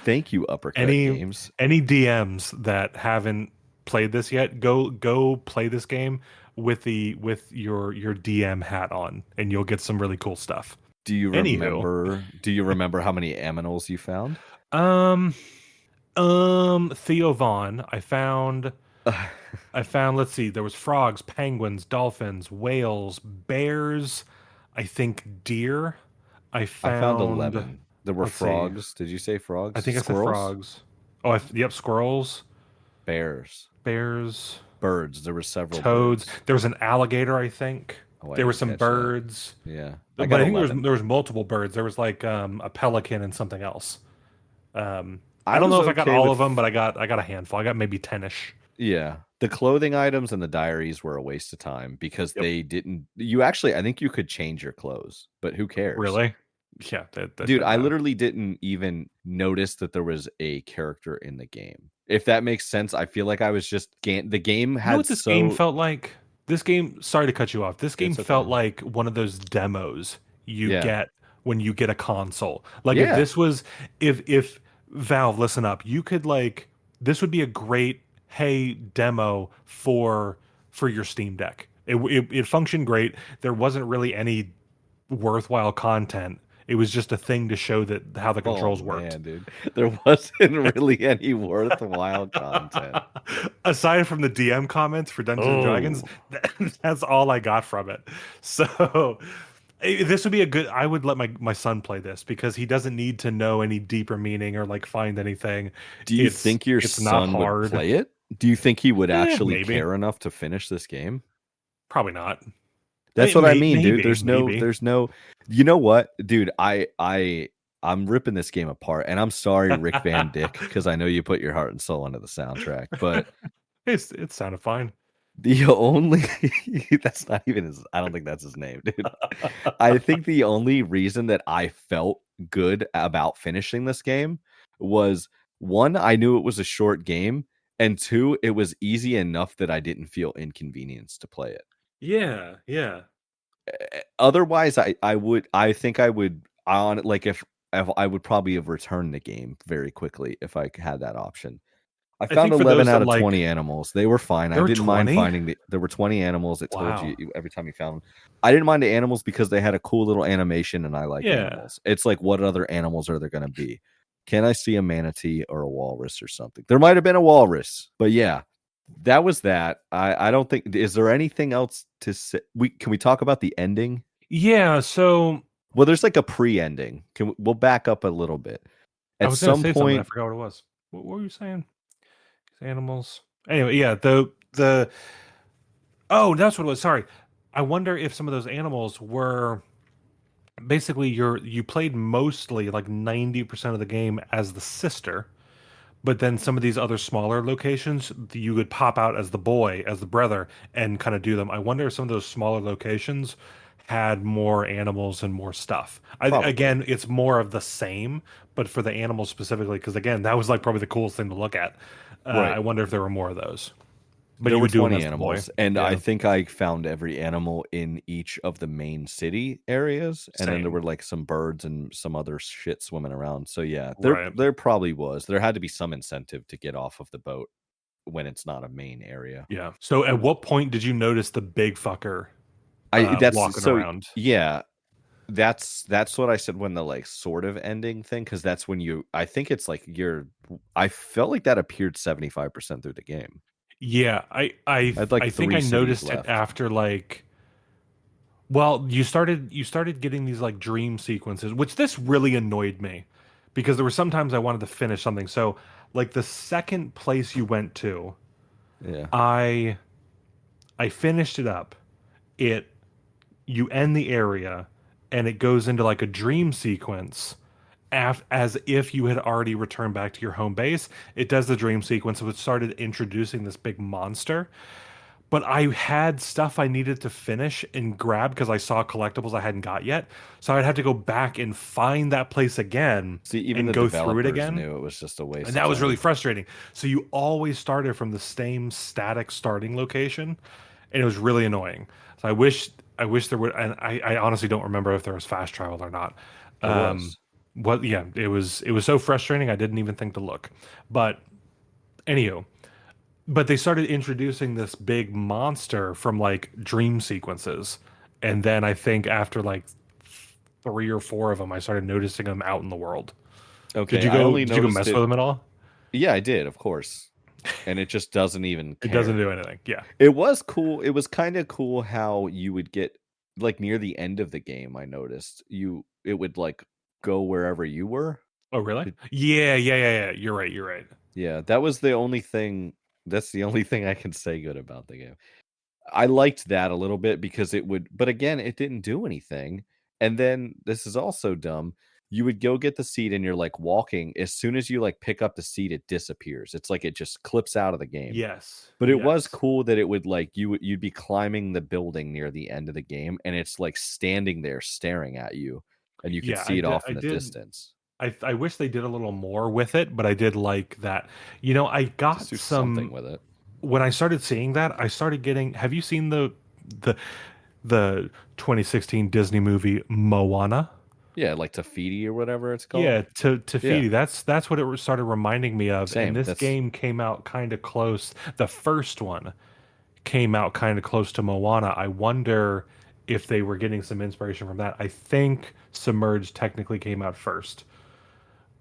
Speaker 3: Thank you, Uppercut Games.
Speaker 2: Any DMs that haven't played this yet, go play this game with your DM hat on, and you'll get some really cool stuff.
Speaker 3: Do you remember how many aminals you found?
Speaker 2: Theo Vaughn. I found, let's see, there was frogs, penguins, dolphins, whales, bears, I think deer. I found
Speaker 3: 11. There were frogs. Did you say frogs?
Speaker 2: I think I said frogs. Oh, yep, squirrels.
Speaker 3: Bears.
Speaker 2: Birds.
Speaker 3: There were several
Speaker 2: toads.
Speaker 3: birds.
Speaker 2: There was an alligator, I think. There were some birds.
Speaker 3: That. Yeah.
Speaker 2: But I think there was multiple birds. There was like a pelican and something else. I don't know if I got all of them, but I got a handful. I got maybe 10-ish.
Speaker 3: Yeah. The clothing items and the diaries were a waste of time because they didn't. I think you could change your clothes, but who cares?
Speaker 2: Really? Yeah.
Speaker 3: Dude, I literally didn't even notice that there was a character in the game. If that makes sense, I feel like I was just the game had.
Speaker 2: You know what this game felt like? This game. Sorry to cut you off. This game felt like one of those demos you get when you get a console. Like if this was if Valve, listen up. You could like this would be a great demo for your Steam Deck. It functioned great. There wasn't really any worthwhile content. It was just a thing to show that how the controls worked.
Speaker 3: Man, dude. There wasn't really any worthwhile content.
Speaker 2: Aside from the DM comments for Dungeons and Dragons, that's all I got from it. So this would be I would let my son play this because he doesn't need to know any deeper meaning or like find anything.
Speaker 3: Do you think your son would play it? Do you think he would actually care enough to finish this game?
Speaker 2: Probably not.
Speaker 3: That's what I mean, dude. There's no, you know what, dude, I'm ripping this game apart, and I'm sorry, Rick Van Dyck, because I know you put your heart and soul into the soundtrack, but
Speaker 2: it sounded fine.
Speaker 3: The only that's not even his, I don't think that's his name, dude. I think the only reason that I felt good about finishing this game was, one, I knew it was a short game, and two, it was easy enough that I didn't feel inconvenienced to play it.
Speaker 2: Yeah.
Speaker 3: Otherwise, I think I would if I would probably have returned the game very quickly if I had that option. I found 11 out of 20 animals. They were fine. I didn't mind finding there were 20 animals. It told you every time you found them. I didn't mind the animals because they had a cool little animation, and I like animals. It's like, what other animals are there going to be? Can I see a manatee or a walrus or something? There might have been a walrus, but yeah. That was that. I don't think. Is there anything else to say? Can we talk about the ending?
Speaker 2: Yeah. So,
Speaker 3: well, there's like a pre-ending. We'll back up a little bit. At some point,
Speaker 2: I forgot what it was. What were you saying? Animals. Anyway, yeah. The. Oh, that's what it was. Sorry. I wonder if some of those animals were basically you played mostly like 90% of the game as the sister. But then some of these other smaller locations, you would pop out as the boy, as the brother, and kind of do them. I wonder if some of those smaller locations had more animals and more stuff.
Speaker 3: Probably.
Speaker 2: Again, it's more of the same, but for the animals specifically, because again, that was like probably the coolest thing to look at.
Speaker 3: Right.
Speaker 2: I wonder if there were more of those. But
Speaker 3: There
Speaker 2: you
Speaker 3: were
Speaker 2: would do them
Speaker 3: 20
Speaker 2: as the boy.
Speaker 3: animals, and
Speaker 2: Yeah.
Speaker 3: I think I found every animal in each of the main city areas, and then there
Speaker 2: Same.
Speaker 3: were like some birds and some other shit swimming around. So yeah,
Speaker 2: Right.
Speaker 3: there probably was. There had to be some incentive to get off of the boat when it's not a main area.
Speaker 2: Yeah. So at what point did you notice the big fucker
Speaker 3: That's
Speaker 2: walking
Speaker 3: so
Speaker 2: around?
Speaker 3: yeah. That's what I said when the like sort of ending thing, because that's when I think it's like I felt like that appeared 75% through the game.
Speaker 2: Yeah,
Speaker 3: had like
Speaker 2: I think I
Speaker 3: 3 cities
Speaker 2: noticed it
Speaker 3: left.
Speaker 2: after like, well, you started getting these like dream sequences, which this really annoyed me because there were sometimes I wanted to finish something. So like the second place you went to,
Speaker 3: Yeah.
Speaker 2: I finished it up. You end the area and it goes into like a dream sequence as if you had already returned back to your home base. It does the dream sequence, which started introducing this big monster. But I had stuff I needed to finish and grab because I saw collectibles I hadn't got yet. So I'd have to go back and find that place again
Speaker 3: See, even
Speaker 2: and
Speaker 3: the
Speaker 2: go through it
Speaker 3: developers
Speaker 2: again.
Speaker 3: knew it was just a waste
Speaker 2: And
Speaker 3: of
Speaker 2: that was really
Speaker 3: time.
Speaker 2: frustrating. So you always started from the same static starting location, and it was really annoying. So I wish there would, and I honestly don't remember if there was fast travel or not.
Speaker 3: There was.
Speaker 2: What? Yeah, it was so frustrating. I didn't even think to look. But anywho, but they started introducing this big monster from like dream sequences, and then I think after like 3 or 4 of them, I started noticing them out in the world.
Speaker 3: Okay,
Speaker 2: Did you
Speaker 3: I
Speaker 2: go?
Speaker 3: only
Speaker 2: Did you go
Speaker 3: noticed
Speaker 2: mess
Speaker 3: it.
Speaker 2: with them at all?
Speaker 3: Yeah, I did, of course. And it just doesn't even
Speaker 2: It
Speaker 3: care.
Speaker 2: doesn't do anything. Yeah.
Speaker 3: It was cool. It was kind of cool how you would get like near the end of the game, I noticed. It would like go wherever you were.
Speaker 2: Oh, really?
Speaker 3: Did-
Speaker 2: Yeah. You're right. You're right.
Speaker 3: Yeah, that was the only thing. That's the only thing I can say good about the game. I liked that a little bit because but again, it didn't do anything. And then this is also dumb. You would go get the seed and you're like walking. As soon as you like pick up the seed, it disappears. It's like it just clips out of the game.
Speaker 2: Yes.
Speaker 3: But it was
Speaker 2: Yes.
Speaker 3: cool that it would like you'd be climbing the building near the end of the game and it's like standing there staring at you and you could
Speaker 2: Yeah,
Speaker 3: see it off
Speaker 2: I
Speaker 3: in the
Speaker 2: did.
Speaker 3: distance.
Speaker 2: I wish they did a little more with it, but I did like that. You know, I got
Speaker 3: Just do
Speaker 2: some
Speaker 3: something with it.
Speaker 2: when I started seeing that. I started getting. Have you seen the the 2016 Disney movie Moana?
Speaker 3: Yeah, like Tafiti or whatever it's called.
Speaker 2: Yeah, to Fidi. That's what it started reminding me of.
Speaker 3: Same,
Speaker 2: And this
Speaker 3: that's-
Speaker 2: game came out kind of close. The first one came out kind of close to Moana. I wonder if they were getting some inspiration from that. I think Submerged technically came out first,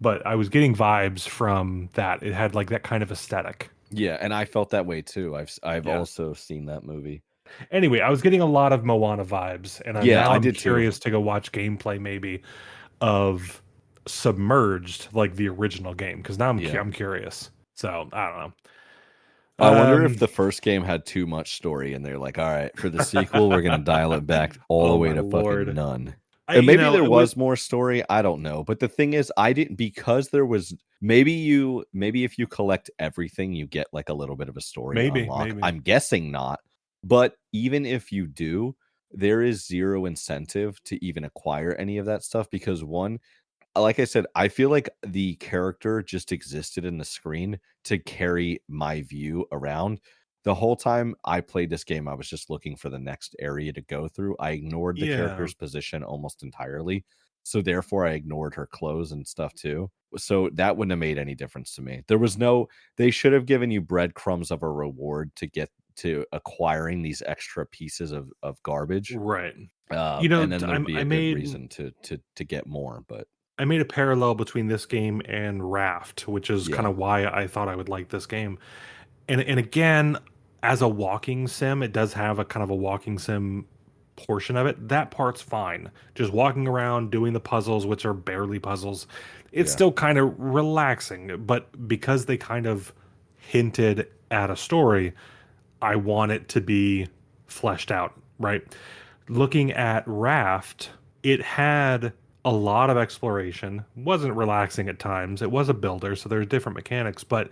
Speaker 2: but I was getting vibes from that. It had like that kind of aesthetic.
Speaker 3: Yeah, and I felt that way too. I've
Speaker 2: Yeah.
Speaker 3: also seen that movie.
Speaker 2: Anyway, I was getting a lot of Moana vibes, and
Speaker 3: Yeah,
Speaker 2: now
Speaker 3: I
Speaker 2: I'm
Speaker 3: did too.
Speaker 2: curious to go watch gameplay maybe of Submerged, like the original game, because now
Speaker 3: Yeah.
Speaker 2: I'm curious. So I don't know.
Speaker 3: I wonder if the first game had too much story and they're like, all right, for the sequel, we're gonna dial it back all the
Speaker 2: Oh
Speaker 3: way
Speaker 2: my
Speaker 3: to
Speaker 2: Lord.
Speaker 3: fucking none.
Speaker 2: I-
Speaker 3: And
Speaker 2: you
Speaker 3: maybe
Speaker 2: know,
Speaker 3: there
Speaker 2: it
Speaker 3: was more story. I don't know. But the thing is, I didn't because there was maybe if you collect everything, you get like a little bit of a story
Speaker 2: Maybe,
Speaker 3: unlock.
Speaker 2: maybe.
Speaker 3: I'm guessing not. But even if you do, there is zero incentive to even acquire any of that stuff because one, like I said, I feel like the character just existed in the screen to carry my view around. The whole time I played this game, I was just looking for the next area to go through. I ignored the
Speaker 2: Yeah.
Speaker 3: character's position almost entirely. So therefore I ignored her clothes and stuff too. So that wouldn't have made any difference to me. They should have given you breadcrumbs of a reward to get to acquiring these extra pieces of garbage.
Speaker 2: Right.
Speaker 3: And then there'd be a good reason to get more. But
Speaker 2: I made a parallel between this game and Raft, which is kind of why I thought I would like this game. And again, as a walking sim, it does have a kind of a walking sim portion of it. That part's fine. Just walking around doing the puzzles, which are barely puzzles. It's still kind of relaxing, but because they kind of hinted at a story, I want it to be fleshed out, right? Looking at Raft, it had a lot of exploration. Wasn't relaxing at times. It was a builder, so there's different mechanics, but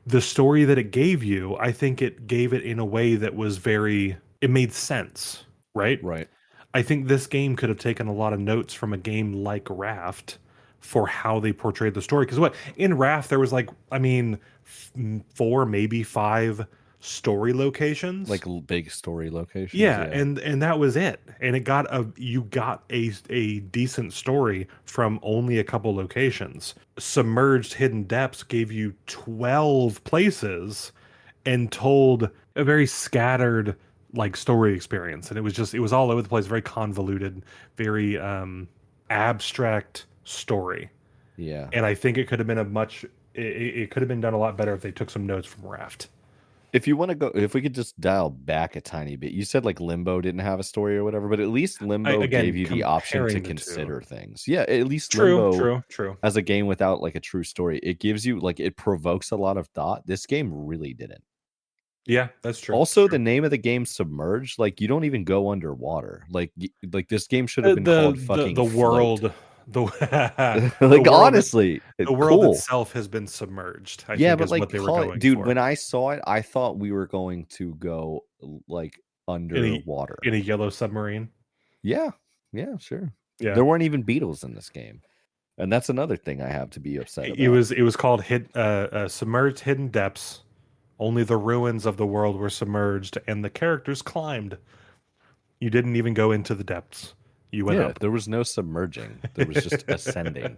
Speaker 2: the story that it gave you, I think it gave it in a way that was it made sense, right?
Speaker 3: Right.
Speaker 2: I think this game could have taken a lot of notes from a game like Raft for how they portrayed the story. Because what in Raft there was like, I mean, four, maybe five story locations,
Speaker 3: Like big story locations.
Speaker 2: yeah, and that was it. And you got a decent story from only a couple locations. Submerged Hidden Depths gave you 12 places and told a very scattered like story experience, and it was all over the place, very convoluted, very abstract story.
Speaker 3: Yeah.
Speaker 2: And I think it could have been it could have been done a lot better if they took some notes from Raft.
Speaker 3: If you want to go, if we could just dial back a tiny bit, you said like Limbo didn't have a story or whatever, but at least Limbo
Speaker 2: Again,
Speaker 3: gave you the option to
Speaker 2: comparing the
Speaker 3: consider
Speaker 2: two.
Speaker 3: things. Yeah, at least
Speaker 2: True,
Speaker 3: Limbo
Speaker 2: true.
Speaker 3: as a game without like a true story, it gives you like it provokes a lot of thought. This game really didn't.
Speaker 2: Yeah, that's true.
Speaker 3: Also,
Speaker 2: True.
Speaker 3: the name of the game Submerged, like you don't even go underwater. Like this game should have been called fucking
Speaker 2: the
Speaker 3: Float.
Speaker 2: world the
Speaker 3: Like
Speaker 2: the world,
Speaker 3: honestly,
Speaker 2: the world
Speaker 3: cool.
Speaker 2: itself has been submerged. I
Speaker 3: Yeah,
Speaker 2: think
Speaker 3: but
Speaker 2: is
Speaker 3: like
Speaker 2: what they were
Speaker 3: call
Speaker 2: going
Speaker 3: it, dude.
Speaker 2: for.
Speaker 3: When I saw it, I thought we were going to go like underwater.
Speaker 2: In a yellow submarine.
Speaker 3: Yeah, yeah, sure.
Speaker 2: Yeah,
Speaker 3: There weren't even beetles in this game, and that's another thing I have to be upset about.
Speaker 2: it was called Submerged Hidden Depths. Only the ruins of the world were submerged, and the characters climbed. You didn't even go into the depths. You went up.
Speaker 3: There was no submerging. There was just ascending.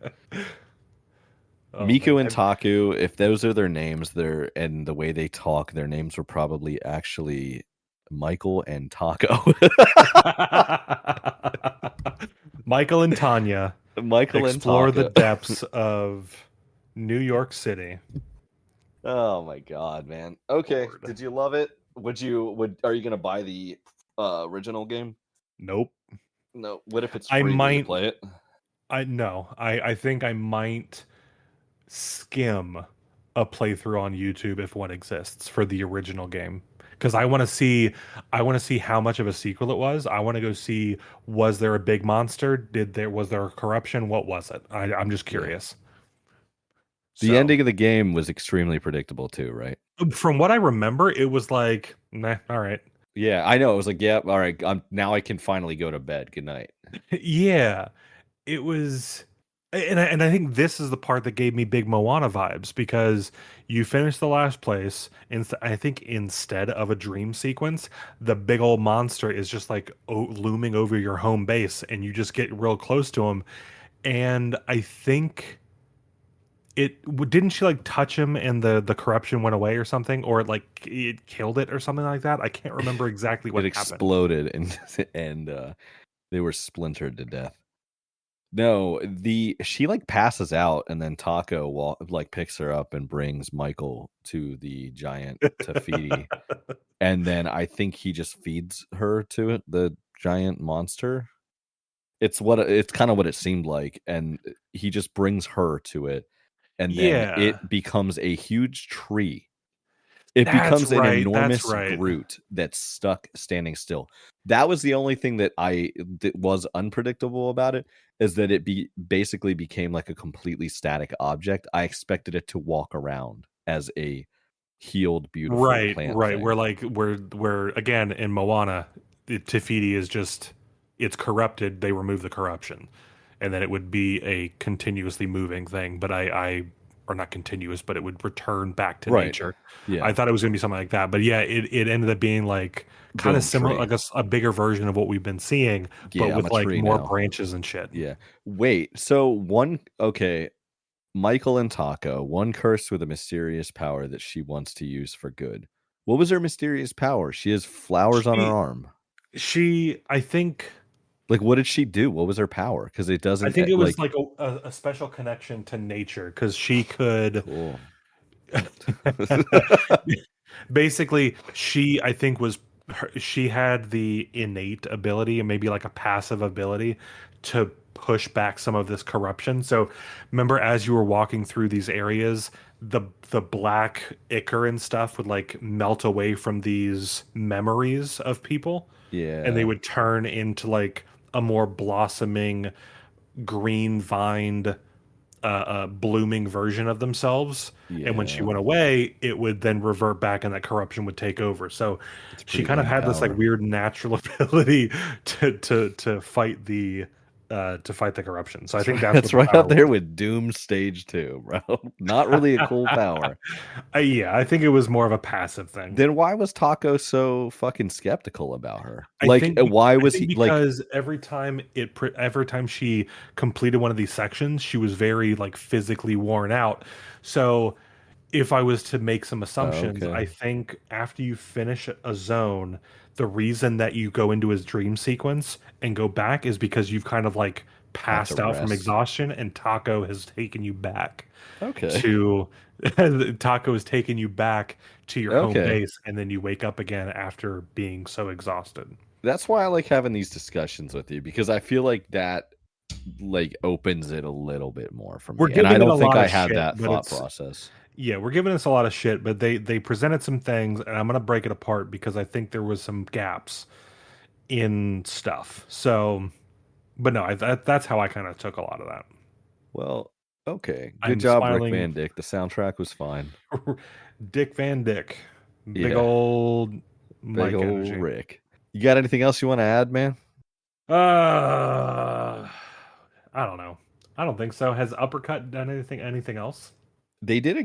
Speaker 2: Oh,
Speaker 3: Miku
Speaker 2: man.
Speaker 3: and Taku, if those are their names, and the way they talk, their names were probably actually Michael and Taco.
Speaker 2: Michael and Tanya explore the depths of New York City.
Speaker 3: Oh my god, man. Okay,
Speaker 2: Lord.
Speaker 3: did you love it? Are you gonna buy the original game?
Speaker 2: Nope.
Speaker 3: No. What if it's free? Will you play it?
Speaker 2: I think I might skim a playthrough on YouTube if one exists for the original game, because I want to see how much of a sequel it was. I want to go see, was there a big monster? Was there a corruption? What was it? I'm just curious.
Speaker 3: The ending of the game was extremely predictable too, right?
Speaker 2: From what I remember, it was like, nah, all right.
Speaker 3: Yeah, I know. It was like, yeah, all right. Now I can finally go to bed. Good night.
Speaker 2: Yeah, it was, and I think this is the part that gave me big Moana vibes, because you finish the last place, and I think instead of a dream sequence, the big old monster is just like looming over your home base, and you just get real close to him, and I think didn't she like touch him and the corruption went away or something, or like it killed it or something like that. I can't remember exactly what happened.
Speaker 3: Exploded and they were splintered to death. No, she like passes out, and then Taco like picks her up and brings Michael to the giant Tafiti, and then I think he just feeds her to it, the giant monster. It's kind of what it seemed like, and he just brings her to it, and then it becomes a huge tree. It becomes an enormous Groot that's stuck standing still. That was the only thing that was unpredictable about it, is that it basically became like a completely static object. I expected it to walk around as a healed, beautiful plant thing.
Speaker 2: Where again in Moana, the Tafiti is just, it's corrupted. They remove the corruption, and then it would be a continuously moving thing. But or not continuous, but it would return back to nature.
Speaker 3: Yeah,
Speaker 2: I thought it was going to be something like that, but yeah, it ended up being like kind of similar, like a bigger version of what we've been seeing, but with like more branches and shit.
Speaker 3: Yeah. Wait. So Michael and Taco, one cursed with a mysterious power that she wants to use for good. What was her mysterious power? She has flowers on her arm.
Speaker 2: I think.
Speaker 3: Like, what did she do? What was her power? Because it doesn't.
Speaker 2: I think it was like a special connection to nature, because she could.
Speaker 3: Cool.
Speaker 2: Basically, I think she had the innate ability, and maybe like a passive ability, to push back some of this corruption. So remember, as you were walking through these areas, the black ichor and stuff would like melt away from these memories of people.
Speaker 3: Yeah.
Speaker 2: And they would turn into like a more blossoming, green vined blooming version of themselves. And when she
Speaker 3: Yeah.
Speaker 2: went away, it would then revert back and that corruption would take over. So
Speaker 3: It's
Speaker 2: she
Speaker 3: pretty
Speaker 2: kind of
Speaker 3: lame
Speaker 2: had this like
Speaker 3: power.
Speaker 2: weird natural ability to fight the corruption. So I think that's what
Speaker 3: That's
Speaker 2: the
Speaker 3: right
Speaker 2: power
Speaker 3: up there
Speaker 2: was.
Speaker 3: with Doom Stage 2, bro. Not really a cool power.
Speaker 2: Yeah, I think it was more of a passive thing.
Speaker 3: Then why was Taco so fucking skeptical about her?
Speaker 2: I
Speaker 3: Like,
Speaker 2: think be-
Speaker 3: why
Speaker 2: I
Speaker 3: was
Speaker 2: think
Speaker 3: he like?
Speaker 2: because every time she completed one of these sections, she was very like physically worn out. So if I was to make some
Speaker 3: Oh,
Speaker 2: assumptions,
Speaker 3: okay,
Speaker 2: I think after you finish a zone, the reason that you go into his dream sequence and go back is because you've kind of like
Speaker 3: had to
Speaker 2: passed out from
Speaker 3: rest.
Speaker 2: exhaustion and Taco has taken you back
Speaker 3: Okay,
Speaker 2: to Taco has taken you back to your home
Speaker 3: okay.
Speaker 2: base and then you wake up again after being so exhausted.
Speaker 3: That's why I like having these discussions with you because I feel like that like opens it a little bit more for
Speaker 2: We're
Speaker 3: me, and I
Speaker 2: giving it a
Speaker 3: don't think
Speaker 2: lot
Speaker 3: I
Speaker 2: of
Speaker 3: had
Speaker 2: shit,
Speaker 3: that
Speaker 2: but
Speaker 3: thought
Speaker 2: it's
Speaker 3: process.
Speaker 2: yeah, we're giving us a lot of shit, but they presented some things and I'm gonna break it apart because I think there was some gaps in stuff. So, but no, that's how I kind of took a lot of that.
Speaker 3: Well, okay, good
Speaker 2: I'm
Speaker 3: job, Rick
Speaker 2: smiling.
Speaker 3: Van Dyke. The soundtrack was fine.
Speaker 2: Dick Van Dyke, big
Speaker 3: Yeah,
Speaker 2: old
Speaker 3: big
Speaker 2: Mike
Speaker 3: old
Speaker 2: energy.
Speaker 3: Rick. You got anything else you want to add, man?
Speaker 2: Uh, I don't know. I don't think so. Has Uppercut done anything else?
Speaker 3: They did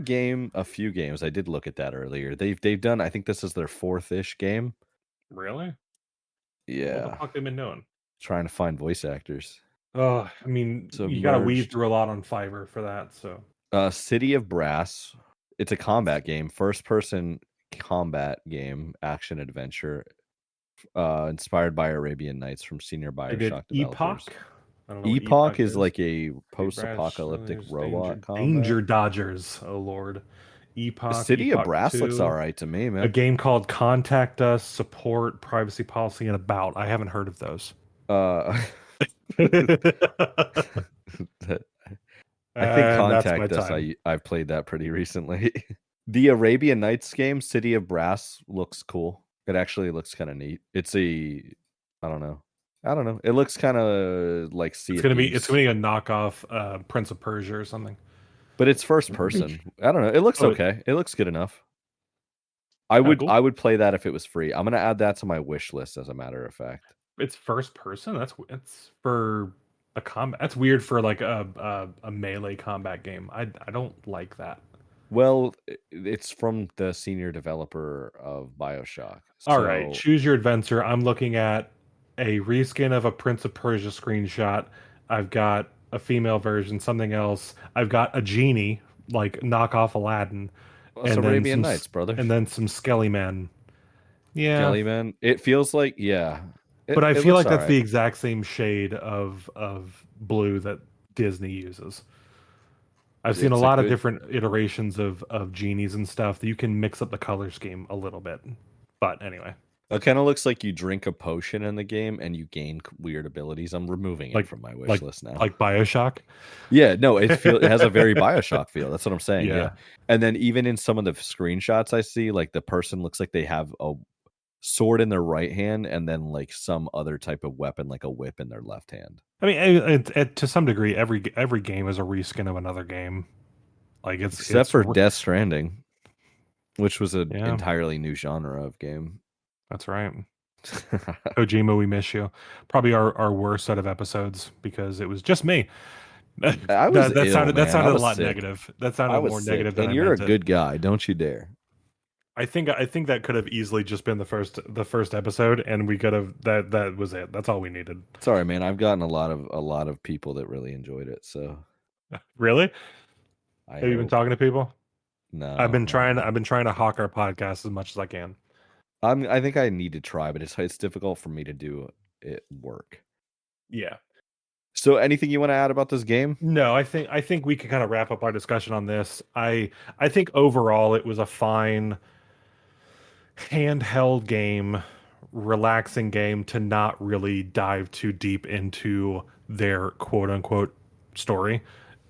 Speaker 3: a few games. I did look at that earlier. They've done. I think this is their fourth-ish game.
Speaker 2: Really? What the
Speaker 3: Yeah,
Speaker 2: fuck they been doing?
Speaker 3: trying to find voice actors.
Speaker 2: Oh, I mean, you got to weed
Speaker 3: Submerged.
Speaker 2: through a lot on Fiverr for that. So
Speaker 3: City of Brass. It's a combat game, first-person combat game, action adventure, inspired by Arabian Nights from senior
Speaker 2: they did
Speaker 3: BioShock developers.
Speaker 2: Epoch. I don't know what
Speaker 3: Epoch
Speaker 2: Epoch
Speaker 3: is
Speaker 2: is.
Speaker 3: like a
Speaker 2: Brash,
Speaker 3: post-apocalyptic
Speaker 2: there's
Speaker 3: robot combat.
Speaker 2: Danger Dodgers. Oh Lord.
Speaker 3: City of
Speaker 2: Epoch
Speaker 3: Brass looks
Speaker 2: 2.
Speaker 3: all right to me,
Speaker 2: A
Speaker 3: man.
Speaker 2: game called Contact Us, Support, Privacy Policy, and About. I haven't heard of those.
Speaker 3: Uh,
Speaker 2: And
Speaker 3: I think
Speaker 2: that's my
Speaker 3: Contact Us.
Speaker 2: time.
Speaker 3: I've played that pretty recently. The Arabian Nights game, City of Brass, looks cool. It actually looks kind of neat. It's a, I don't know. I don't know. It looks kind of like Sea
Speaker 2: It's
Speaker 3: of
Speaker 2: gonna be it's
Speaker 3: Thieves,
Speaker 2: gonna be a knockoff Prince of Persia or something.
Speaker 3: but it's first person. I don't know. It looks
Speaker 2: Oh,
Speaker 3: okay. It looks good enough. I would
Speaker 2: cool.
Speaker 3: I would play that if it was free. I'm gonna add that to my wish list as a matter of fact.
Speaker 2: It's first person. It's for a combat. That's weird for like a melee combat game. I don't like that.
Speaker 3: Well, it's from the senior developer of BioShock.
Speaker 2: All right,
Speaker 3: So
Speaker 2: choose your adventure. I'm looking at a reskin of a Prince of Persia screenshot. I've got a female version, something else. I've got a genie, like knockoff Aladdin,
Speaker 3: well, it's Arabian Nights, brother.
Speaker 2: and then some Skelly men. Yeah,
Speaker 3: Kellyman. It feels like, yeah.
Speaker 2: but I
Speaker 3: It
Speaker 2: feel
Speaker 3: looks
Speaker 2: like
Speaker 3: all
Speaker 2: that's the
Speaker 3: right.
Speaker 2: exact same shade of blue that Disney uses. I've seen a
Speaker 3: It's a
Speaker 2: lot of
Speaker 3: good
Speaker 2: different iterations of genies and stuff that you can mix up the color scheme a little bit. But anyway,
Speaker 3: it kind of looks like you drink a potion in the game and you gain weird abilities. I'm removing it
Speaker 2: like
Speaker 3: from my wish
Speaker 2: like
Speaker 3: list now.
Speaker 2: like BioShock.
Speaker 3: Yeah, no, it has a very BioShock feel. That's what I'm saying. Yeah.
Speaker 2: Yeah.
Speaker 3: And then even in some of the screenshots I see, like the person looks like they have a sword in their right hand and then like some other type of weapon, like a whip in their left hand.
Speaker 2: I mean, to some degree, every game is a reskin of another game. Like
Speaker 3: Except for Death Stranding, which was an
Speaker 2: yeah,
Speaker 3: entirely new genre of game.
Speaker 2: that's right. Kojima, we miss you. Probably our worst set of episodes because it was just me.
Speaker 3: I was
Speaker 2: That
Speaker 3: ill,
Speaker 2: sounded
Speaker 3: man. I
Speaker 2: a
Speaker 3: was
Speaker 2: lot
Speaker 3: sick.
Speaker 2: negative. That
Speaker 3: I
Speaker 2: sounded
Speaker 3: was
Speaker 2: more
Speaker 3: sick,
Speaker 2: negative than
Speaker 3: and
Speaker 2: I
Speaker 3: you're a
Speaker 2: meant it.
Speaker 3: good guy. Don't you dare.
Speaker 2: I think that could have easily just been the first episode, and we could have that was it. That's all we needed.
Speaker 3: Sorry, man. I've gotten a lot of people that really enjoyed it. So
Speaker 2: Really?
Speaker 3: I
Speaker 2: Have you been
Speaker 3: hope.
Speaker 2: talking to people?
Speaker 3: No, not really.
Speaker 2: I've been trying to hawk our podcast as much as I can.
Speaker 3: I think I need to try, but it's difficult for me to do it work.
Speaker 2: Yeah.
Speaker 3: So anything you want to add about this game?
Speaker 2: No, I think we could kind of wrap up our discussion on this. I think overall it was a fine handheld game, relaxing game to not really dive too deep into their quote unquote story.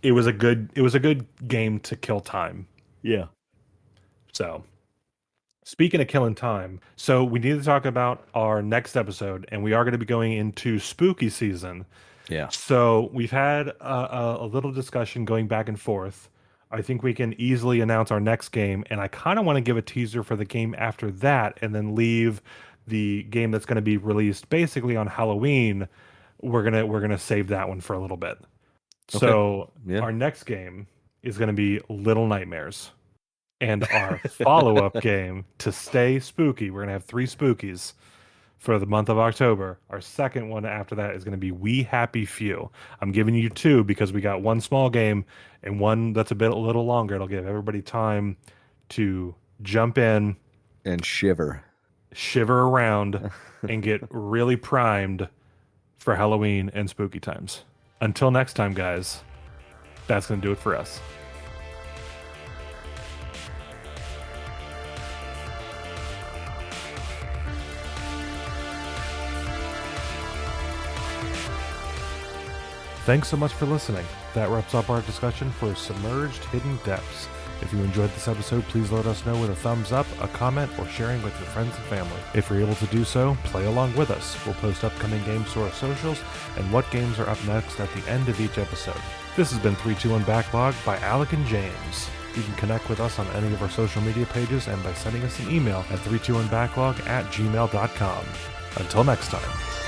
Speaker 2: It was a good game to kill time.
Speaker 3: Yeah.
Speaker 2: So, speaking of killing time, so we need to talk about our next episode, and we are going to be going into spooky season.
Speaker 3: Yeah.
Speaker 2: So we've had a little discussion going back and forth. I think we can easily announce our next game, and I kind of want to give a teaser for the game after that, and then leave the game that's going to be released basically on Halloween. We're gonna save that one for a little bit.
Speaker 3: Okay.
Speaker 2: So
Speaker 3: Yeah.
Speaker 2: our next game is going to be Little Nightmares, and our follow-up game to stay spooky. We're gonna have 3 spookies for the month of October. Our second one after that is going to be We Happy Few. I'm giving you 2 because we got one small game and one that's a little longer. It'll give everybody time to jump in
Speaker 3: And shiver
Speaker 2: around, and get really primed for Halloween and spooky times. Until next time, guys, that's going to do it for us. Thanks so much for listening. That wraps up our discussion for Submerged Hidden Depths. If you enjoyed this episode, please let us know with a thumbs up, a comment, or sharing with your friends and family. If you're able to do so, play along with us. We'll post upcoming games to our socials and what games are up next at the end of each episode. This has been 321 Backlog by Alec and James. You can connect with us on any of our social media pages and by sending us an email at 321backlog@gmail.com. Until next time.